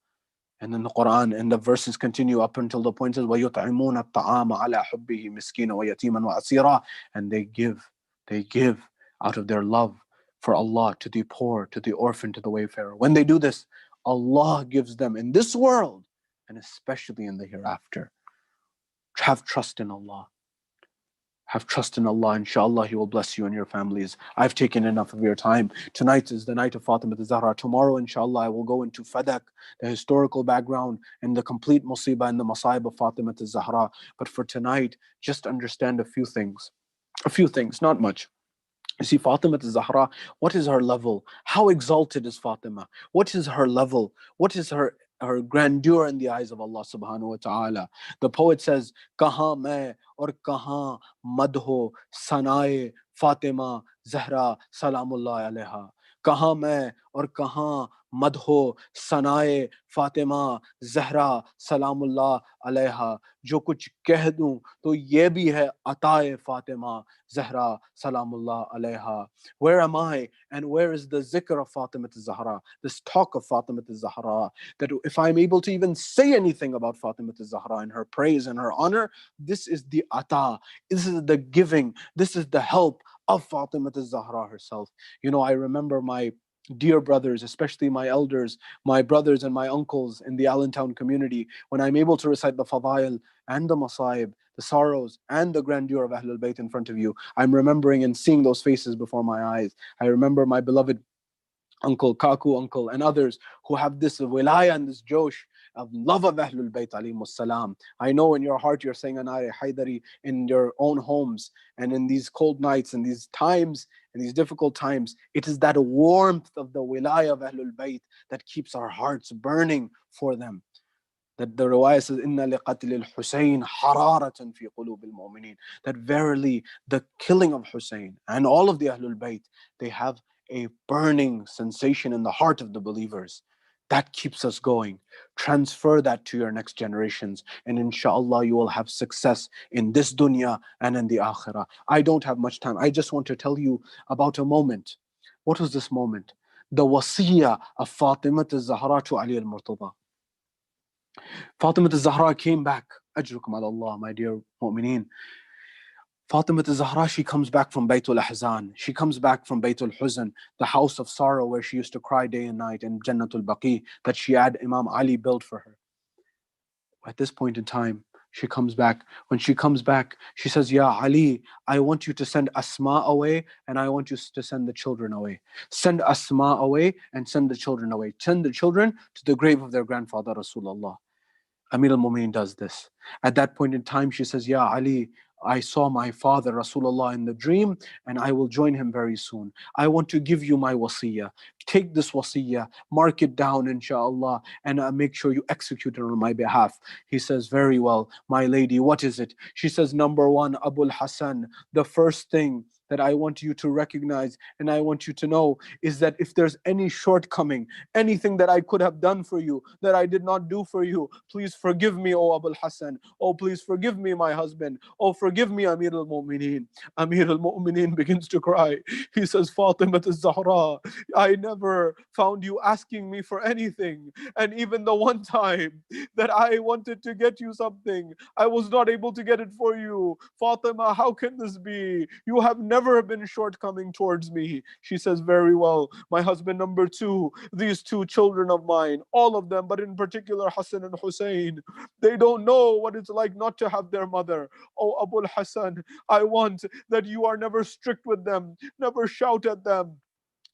Speaker 6: And then the Quran and the verses continue up until the point says, وَيُطْعِمُونَ الطَّعَامَ عَلَى حُبِّهِ مِسْكِينًا وَيَتِيمًا وَعَسِيرًا. And they give out of their love for Allah to the poor, to the orphan, to the wayfarer. When they do this, Allah gives them in this world and especially in the hereafter. Have trust in Allah. Have trust in Allah. Inshallah, He will bless you and your families. I've taken enough of your time. Tonight is the night of Fatima Zahra. Tomorrow, inshallah, I will go into Fadak, the historical background and the complete musibah and the masaib of Fatima Zahra. But for tonight, just understand a few things. A few things, not much. You see, Fatima Zahra, what is her level? How exalted is Fatima? What is her level? What is her grandeur in the eyes of Allah subhanahu wa ta'ala? The poet says, Kahan main aur kahan madho sanaye Fatima Zahra salamullah alaiha. Kahan main aur kahan madho sanaye Fatima Zahra salamullah alaiha. जो कुछ कह दूं तो ये भी है अताए Fatima Zahra salamullah alaiha. Where am I and where is the zikr of Fatima Zahra, this talk of Fatima Zahra, that if I'm able to even say anything about Fatima Zahra and her praise and her honor, this is the ata, this is the giving, this is the help of Fatima Zahra herself. You know, I remember my dear brothers, especially my elders, my brothers and my uncles in the Allentown community, when I'm able to recite the fadail and the masaib, the sorrows and the grandeur of Ahlul Bayt in front of you, I'm remembering and seeing those faces before my eyes. I remember my beloved uncle, Kaku uncle, and others who have this wilaya and this josh of love of Ahlul Bayt alayhimus salam. I know in your heart you're saying Anare Haidari in your own homes, and in these cold nights and these times, in these difficult times, it is that warmth of the wilaya of Ahlul Bayt that keeps our hearts burning for them. That the riwayah says, Inna liqatil al-Husayn hararatan fi qulub al-mu'mineen. That verily the killing of Hussein and all of the Ahlul Bayt, they have a burning sensation in the heart of the believers. That keeps us going. Transfer that to your next generations, and inshallah you will have success in this dunya and in the akhirah. I don't have much time. I just want to tell you about a moment. What was this moment? The wasiyah of Fatima al-Zahra to Ali al-Murtada. Fatima al-Zahra came back. Ajrukum ala Allah, my dear mu'mineen. Fatima al-Zahra, she comes back from Baytul Ahzan. She comes back from Baytul Huzn, the house of sorrow where she used to cry day and night, in Jannatul Baqi, that she had Imam Ali built for her. At this point in time, she comes back. When she comes back, she says, Ya Ali, I want you to send Asma away, and I want you to send the children away. Send Asma away and send the children away. Send the children to the grave of their grandfather, Rasulullah. Amir al-Mu'mineen does this. At that point in time, she says, Ya Ali, I saw my father, Rasulullah, in the dream, and I will join him very soon. I want to give you my wasiyah. Take this wasiyah, mark it down, inshallah, and make sure you execute it on my behalf. He says, very well, my lady, what is it? She says, number one, Abul Hasan, the first thing that I want you to recognize and I want you to know is that if there's any shortcoming, anything that I could have done for you that I did not do for you, please forgive me, O Abul Hasan. Oh, please forgive me, my husband. Oh, forgive me, Amir al-Mu'mineen. Amir al-Mu'mineen begins to cry. He says, Fatima al-Zahra, I never found you asking me for anything. And even the one time that I wanted to get you something, I was not able to get it for you. Fatima, how can this be? You have never been shortcoming towards me. She says, very well, my husband number two, these two children of mine, all of them, but in particular Hassan and Hussein, they don't know what it's like not to have their mother. Oh, Abul Hassan, I want that you are never strict with them, never shout at them.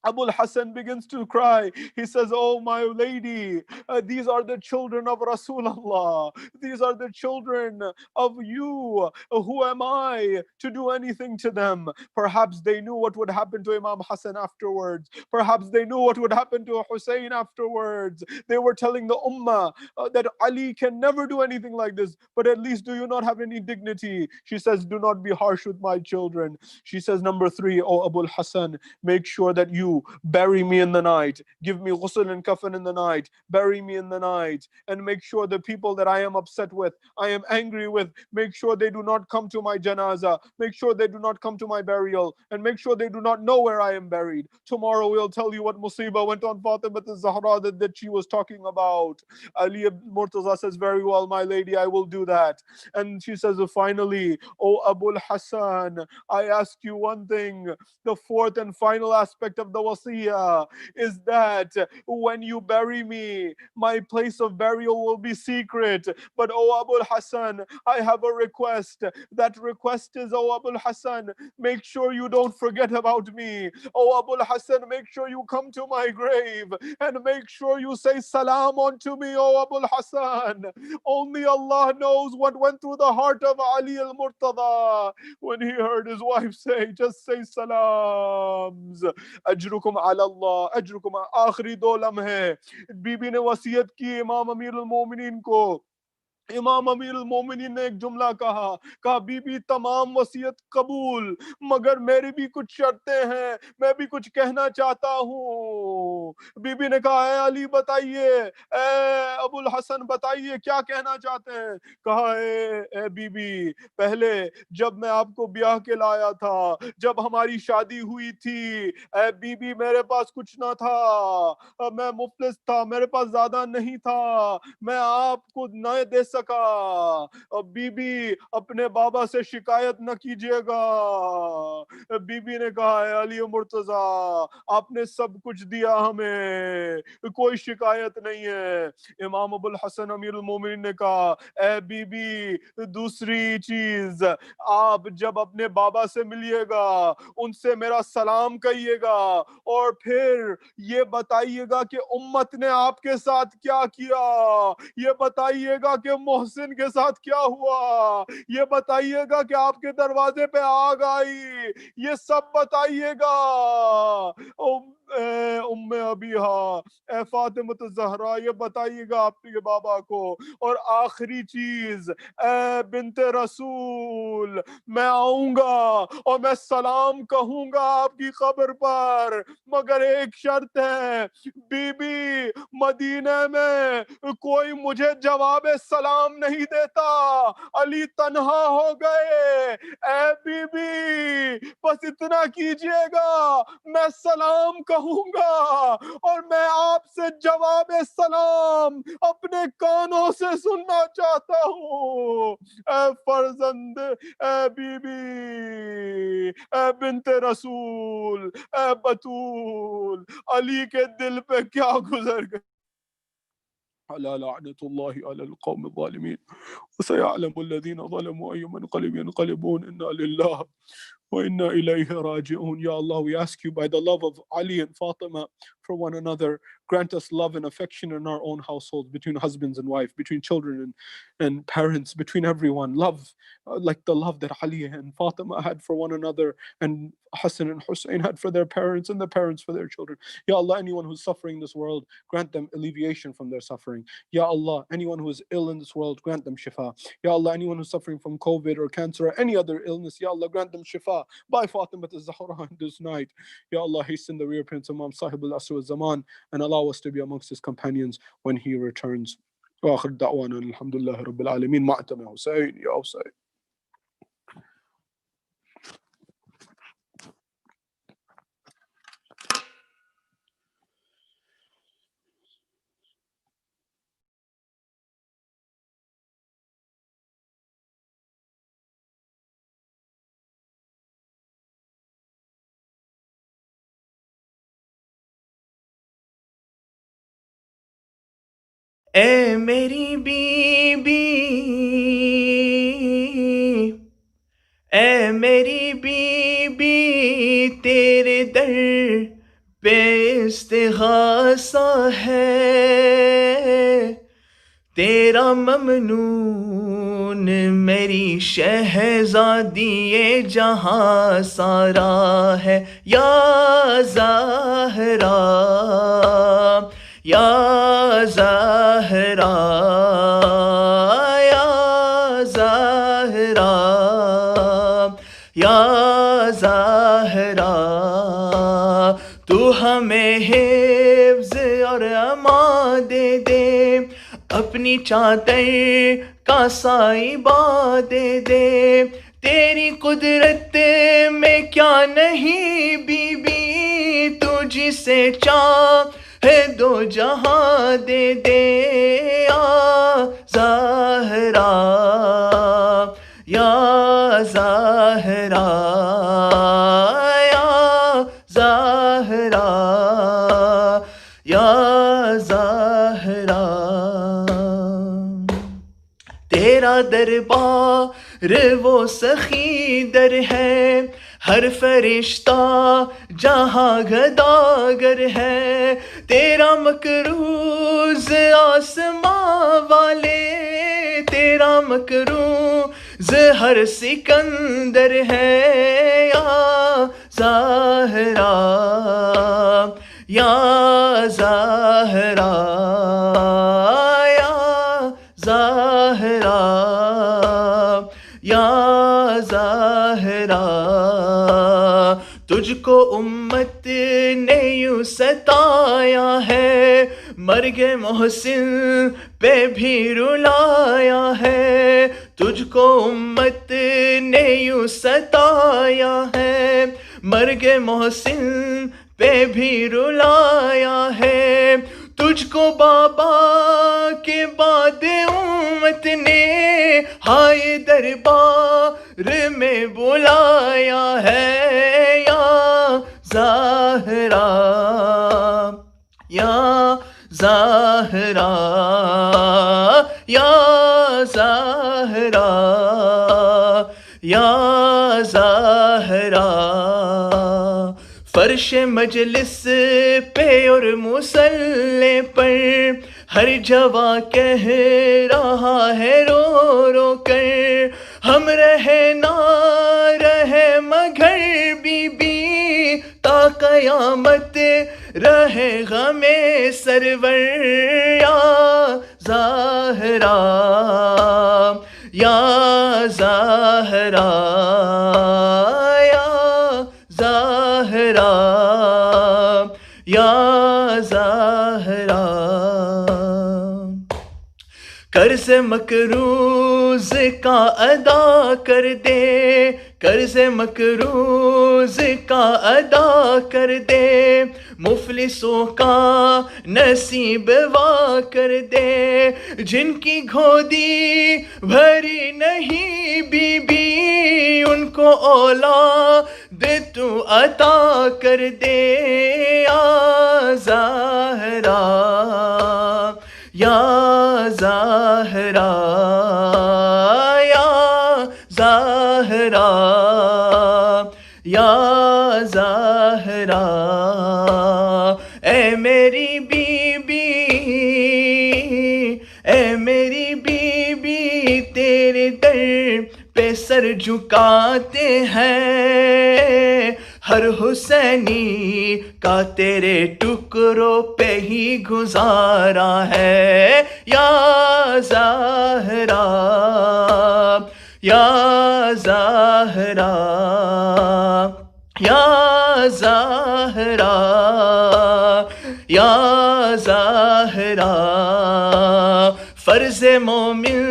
Speaker 6: Abul Hassan begins to cry. He says, "Oh, my lady, these are the children of Rasulullah. These are the children of you. Who am I to do anything to them?" Perhaps they knew what would happen to Imam Hassan afterwards. Perhaps they knew what would happen to Hussein afterwards. They were telling the Ummah that Ali can never do anything like this, but at least do you not have any dignity? She says, "Do not be harsh with my children." She says, number 3, "Oh, Abul Hassan, make sure that you bury me in the night. Give me ghusl and kafan in the night. Bury me in the night. And make sure the people that I am upset with, I am angry with, make sure they do not come to my janazah. Make sure they do not come to my burial. And make sure they do not know where I am buried. Tomorrow we'll tell you what musibah went on Fatima al-Zahra that she was talking about." Ali Murtaza says, "Very well, my lady, I will do that." And she says, finally, "Oh, Abul Hassan, I ask you one thing. The fourth and final aspect of the wasiyah is that when you bury me, my place of burial will be secret. But oh, Abul Hassan, I have a request. That request is, oh, Abul Hassan, make sure you don't forget about me. Oh, Abul Hassan, make sure you come to my grave and make sure you say salam onto me, oh, Abul Hassan." Only Allah knows what went through the heart of Ali al-Murtada when he heard his wife say, "Just say salams. Ajrukum ala Allah, ajrukum." آخری 2 لمحے be be نے وصیت کی امام امیر المومنین کو. امام امیر المومنین نے ایک جملہ کہا بی بی تمام وصیت قبول، مگر میری بھی کچھ شرطیں ہیں، میں بھی کچھ کہنا چاہتا ہوں. بی بی نے کہا، اے علی بتائیے، اے ابو الحسن بتائیے کیا کہنا چاہتے ہیں. کہا، اے بی بی، پہلے جب میں آپ کو بیاہ کے لایا تھا، جب ہماری شادی ہوئی تھی، اے بی بی میرے پاس کچھ نہ تھا، میں مفلس تھا، میرے پاس زیادہ نہیں تھا، میں آپ کو نہ دے سکا. بی بی اپنے بابا سے شکایت نہ کیجیے گا. بی بی نے کہا، اے علی مرتضیٰ، آپ نے سب کچھ دیا ہمیں، کوئی شکایت نہیں ہے. امام ابو الحسن امیر المومنین نے کہا، اے بی بی دوسری چیز، آپ جب اپنے بابا سے ملیے گا ان سے میرا سلام کہیے گا، اور پھر یہ بتائیے گا کہ امت نے آپ کے ساتھ کیا کیا، یہ بتائیے گا کہ محسن کے ساتھ کیا ہوا، یہ بتائیے گا کہ آپ کے دروازے پہ آگ آئی، یہ سب بتائیے گا. ام ابیہا، اے فاطمہ الزہرا، یہ بتائیے گا آپ کے بابا کو. اور آخری چیز، اے بنت رسول، میں آؤں گا اور میں سلام کہوں گا آپ کی قبر پر، مگر ایک شرط ہے، بی بی مدینہ میں کوئی مجھے جواب سلام نہیں دیتا، علی تنہا ہو گئے. اے بی بی بس اتنا کیجئے گا، میں سلام کہوں گا اور میں آپ سے جواب سلام اپنے کانوں سے سننا چاہتا ہوں. اے فرزند، اے بی بی، اے بنت رسول، اے بطول، علی کے دل پہ کیا گزر گئے. على لعنة الله على القوم الظالمين وسيعلم الذين ظلموا أي منقلب ينقلبون. إنا لله وإنا إليه راجعون. Ya Allah, we ask you by the love of Ali and Fatima for one another, grant us love and affection in our own households, between husbands and wife, between children and parents, between everyone. Love like the love that Ali and Fatima had for one another, and Hassan and Hussein had for their parents, and the parents for their children. Ya Allah, anyone who's suffering in this world, grant them alleviation from their suffering. Ya Allah, anyone who is ill in this world, grant them shifa. Ya Allah, anyone who's suffering from COVID or cancer or any other illness, Ya Allah, grant them shifa by Fatima al-Zahra this night. Ya Allah, hasten the reappearance of Imam Sahib al-Asr al-Zaman and allow us to be amongst his companions when he returns. وآخر دعوانا الحمد لله رب العالمين. معتم حسين يا حسين.
Speaker 3: اے میری be be, اے میری be be, تیرے در پہ استغاثہ ہے، تیرا ممنون میری شہزادی جہاں سارا ہے، یا زہرا یا زہرا یا زہرا یا زہرا، تو ہمیں حفظ اور امان دے دے، اپنی چادر کا سائبہ دے دے، تیری قدرت میں کیا نہیں بی بی، تو جسے چاہے دو جہاں دے دے، یا زہرا یا زہرا یا زہرا یا زہرا، تیرا دربار وہ سخی در ہے، ہر فرشتہ جہاں گداگر ہے، تیرا مکروز آسماں والے، تیرا مکروز ہر سکندر ہے، یا زہرا یا زہرا یا زہرا یا زہرا، تجھ کو امت نے یوں ستایا ہے، مرگ محسن پہ بھی رلایا ہے، تجھ کو امت نے یوں ستایا ہے، مرگ محسن پہ بھی رلایا ہے، تجھ کو بابا کے بعد امت نے ہائے دربار میں بلایا ہے، یا زہرا یا زہرا یا زہرا یا زہرا، فرش مجلس پہ اور مصلی پر ہر جواں کہہ رہا ہے رو رو کر، ہم رہے نہ رہے مگر بی بی، تا قیامت رہے غم سرور، یا زہرا یا زہرا یا زہرا یا زہرا، قرض مقروض کا ادا کر دے، قرض مقروض کا ادا کر دے، مفلسوں کا نصیب وا کر دے، جن کی گودی بھری نہیں بی بی، ان کو اولاد تو عطا کر دے، یا زہرا یا زہرا یا زہرا یا زہرا، اے میری بی بی اے میری بی بی، تیرے در پہ سر جھکاتے ہیں، ہر حسینی کا تیرے ٹکڑوں پہ ہی گزارا ہے، یا زہرا یا زہرا یا زہرا یا زہرا، فرض مومن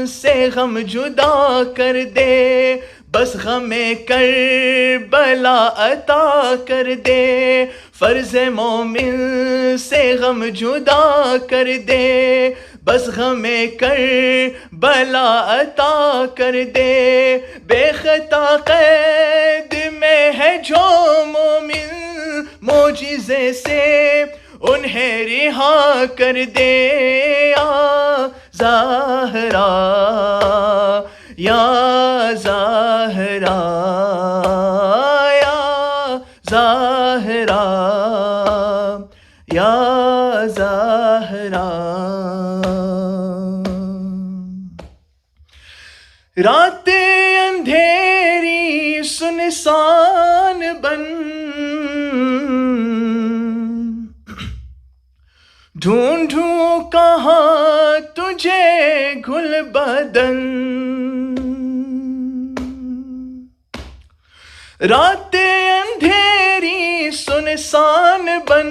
Speaker 3: سے غم جدا کر دے، بس غم کربلا عطا کر دے، فرض مومن سے غم جدا کر دے، بس غم کربلا عطا کر دے، بے خطا قید میں ہے جو مومن، معجزے سے انہیں رہا کر دے، یا زہرا یا زہرا یا زہرا یا زہرا راتیں اندھیری سنسان بن ڈھونڈوں کہاں تجھے گل بدن راتیں اندھیری سنسان بن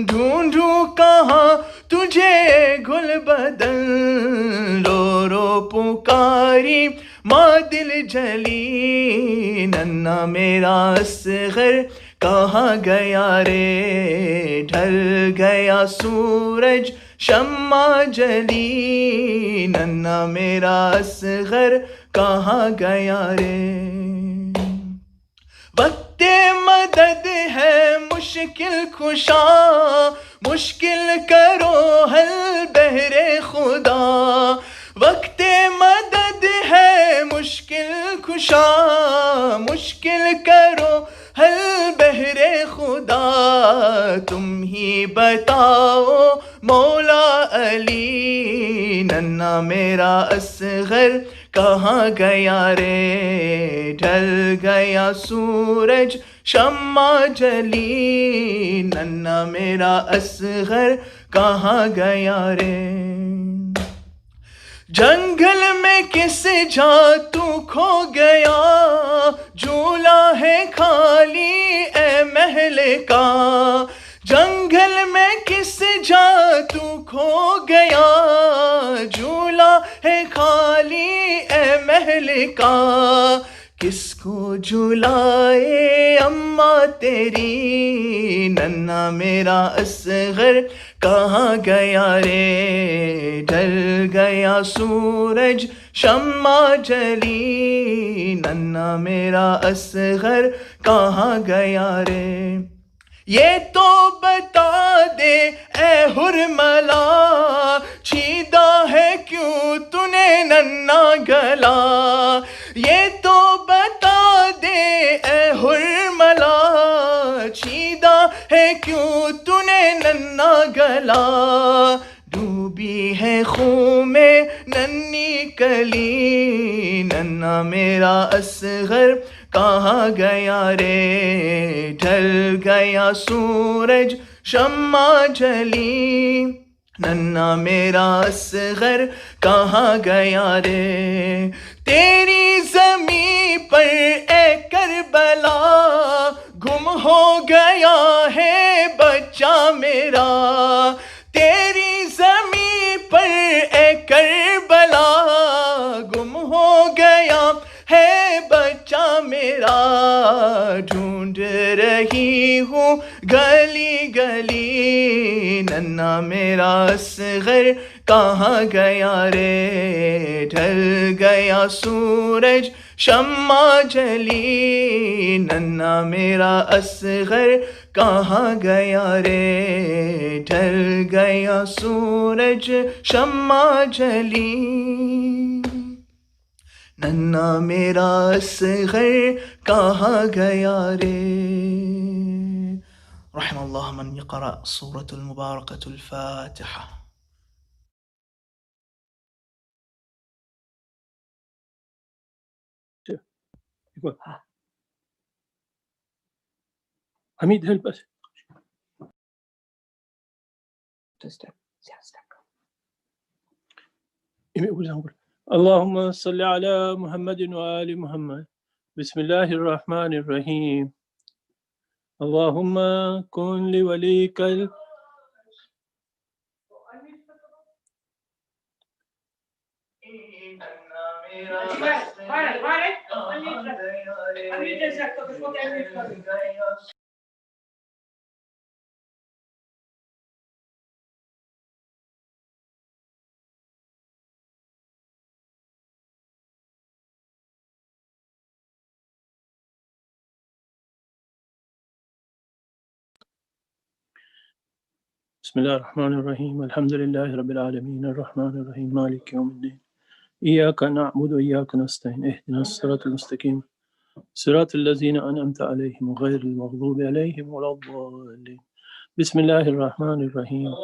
Speaker 3: ڈھونڈوں کہاں تجھے گل بدن رو رو پکاری ماں دل جلی ننھا میرا اصغر کہاں گیا رے ڈھل گیا سورج شمع جلی ننھا میرا اصغر کہاں گیا رے وقت مدد ہے مشکل کشا مشکل کرو حل بہر خدا وقت مدد ہے مشکل کشا مشکل کرو حل بہر خدا تم ہی بتاؤ مولا علی ننھا میرا اصغر کہاں گیا رے ڈھل گیا سورج شمع جلی ننھا میرا اصغر کہاں گیا رے جنگل میں کس جا تو کھو گیا جھولا ہے خالی اے محل کا جنگل میں کس جا تو کھو گیا جھولا ہے خالی اے محل کا کس کو جھلائے اماں تیری ننھا میرا اصغر کہاں گیا رے ڈھل گیا سورج شمع جلی ننھا میرا اصغر کہاں گیا رے یہ تو بتا دے اے حرملا چھیدا ہے کیوں تو نے ننھا گلا یہ تو بتا دے اے حرملا چھیدا ہے کیوں تو نے ننھا گلا ڈوبی ہے خون میں ننھی کلی ننھا میرا اصغر کہاں گیا رے ڈھل گیا سورج شمع جلی ننھا میرا اصغر کہاں گیا رے تیری زمین پر اے کربلا گم ہو گیا ہے بچہ میرا تیری زمین پر اے کربلا گم ہو گیا ہے بچہ میرا ڈھونڈ رہی ہوں گلی گلی ننھا میرا اصغر کہاں گیا رے ڈھل گیا سورج شمع جلی ننھا میرا اصغر کہاں گیا رے ڈھل گیا سورج شمع جلی ننھا میرا اصغر کہاں گیا رے رحم اللہ من يقرأ سورة المباركة الفاتحة
Speaker 7: حمید help us. اللهم صل على محمد وآل محمد بسم الله الرحمن الرحيم اللهم كن لوليك بسم الله الرحمن الرحيم الحمد لله رب العالمين الرحمن الرحيم مالك يوم الدين إياك نعبد وإياك نستعين اهدنا الصراط المستقيم صراط الذين أنعمت عليهم غير المغضوب عليهم ولا الضالين بسم الله الرحمن الرحيم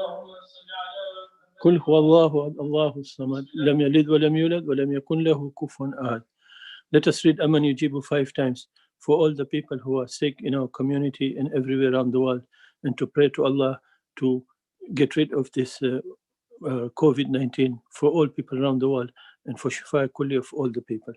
Speaker 7: قل هو الله الصمد لم يلد ولم يولد ولم يكن له كفوا أحد. Let us read Aman Yujibu 5 times for all the people who are sick in our community and everywhere around the world, and to pray to Allah to get rid of this COVID-19 for all people around the world, and for shifa kulli of all the people.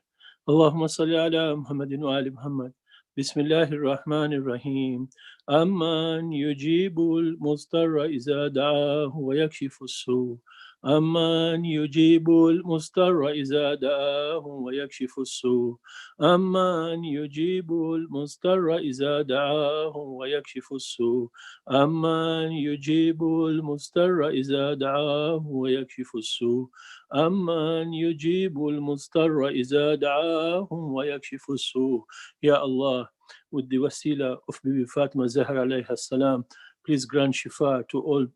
Speaker 7: Allahumma salli ala Muhammadin wa ali Muhammad. Bismillahir Rahmanir Rahim. Amman yujibul mustarra iza da'ahu wa yakshifu as-su. Amman yujibul mustarra iza da'ahu wa yakshifu as-su. Amman yujibul mustarra iza da'ahu wa yakshifu as-su. أمن يجيب المضطر إذا دعاه ويكشف السوء أمن يجيب المضطر إذا دعاه ويكشف السوء. Ya Allah, with the wasila of Bibi Fatima Zahra alayha salam, please grant shifa to all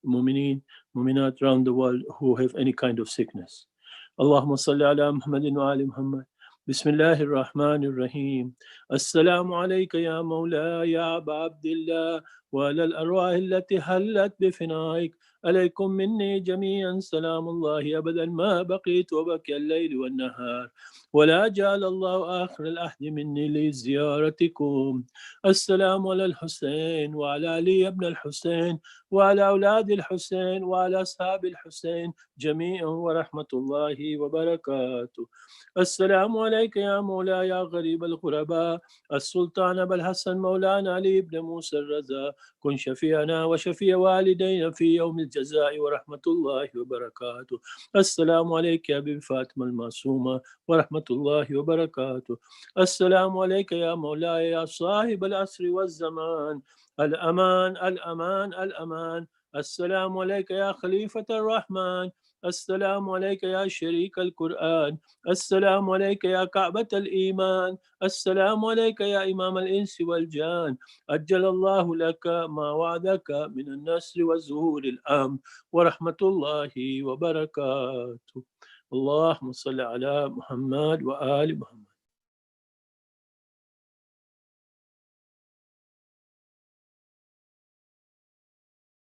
Speaker 7: mu'mineen, mu'minat around the world who have any kind of sickness. Allahumma salli ala Muhammadin wa ali Muhammad. بسم الله الرحمن الرحيم. السلام عليك يا مولاي يا أبا عبد الله وعلى الأرواح التي حلت بفنائك. عليكم مني جميعا سلام الله أبدا ما بقيت وبكى الليل والنهار، ولا جعل الله آخر العهد مني لزيارتكم. السلام على الحسين وعلى علي بن الحسين وعلى أولاد الحسين وعلى أصحاب الحسين جميعا ورحمة الله وبركاته. السلام عليك يا مولاي يا غريب الغرباء السلطان أبا الحسن مولانا علي بن موسى الرضا، كن شفيعنا وشفيع والدينا في يوم الجزاء ورحمة الله وبركاته. السلام عليك يا بنت فاطمة المعصومة ورحمة الله وبركاته. السلام عليك يا مولاي يا صاحب العصر والزمان، الأمان الأمان الأمان. السلام عليك يا خليفة الرحمن. السلام عليك يا شريك القرآن. السلام عليك يا كعبة الإيمان. السلام عليك يا إمام الإنس والجان. أجل الله لك ما وعدك من النصر والظهور الأمن ورحمة الله وبركاته. اللهم صل على محمد وآل محمد.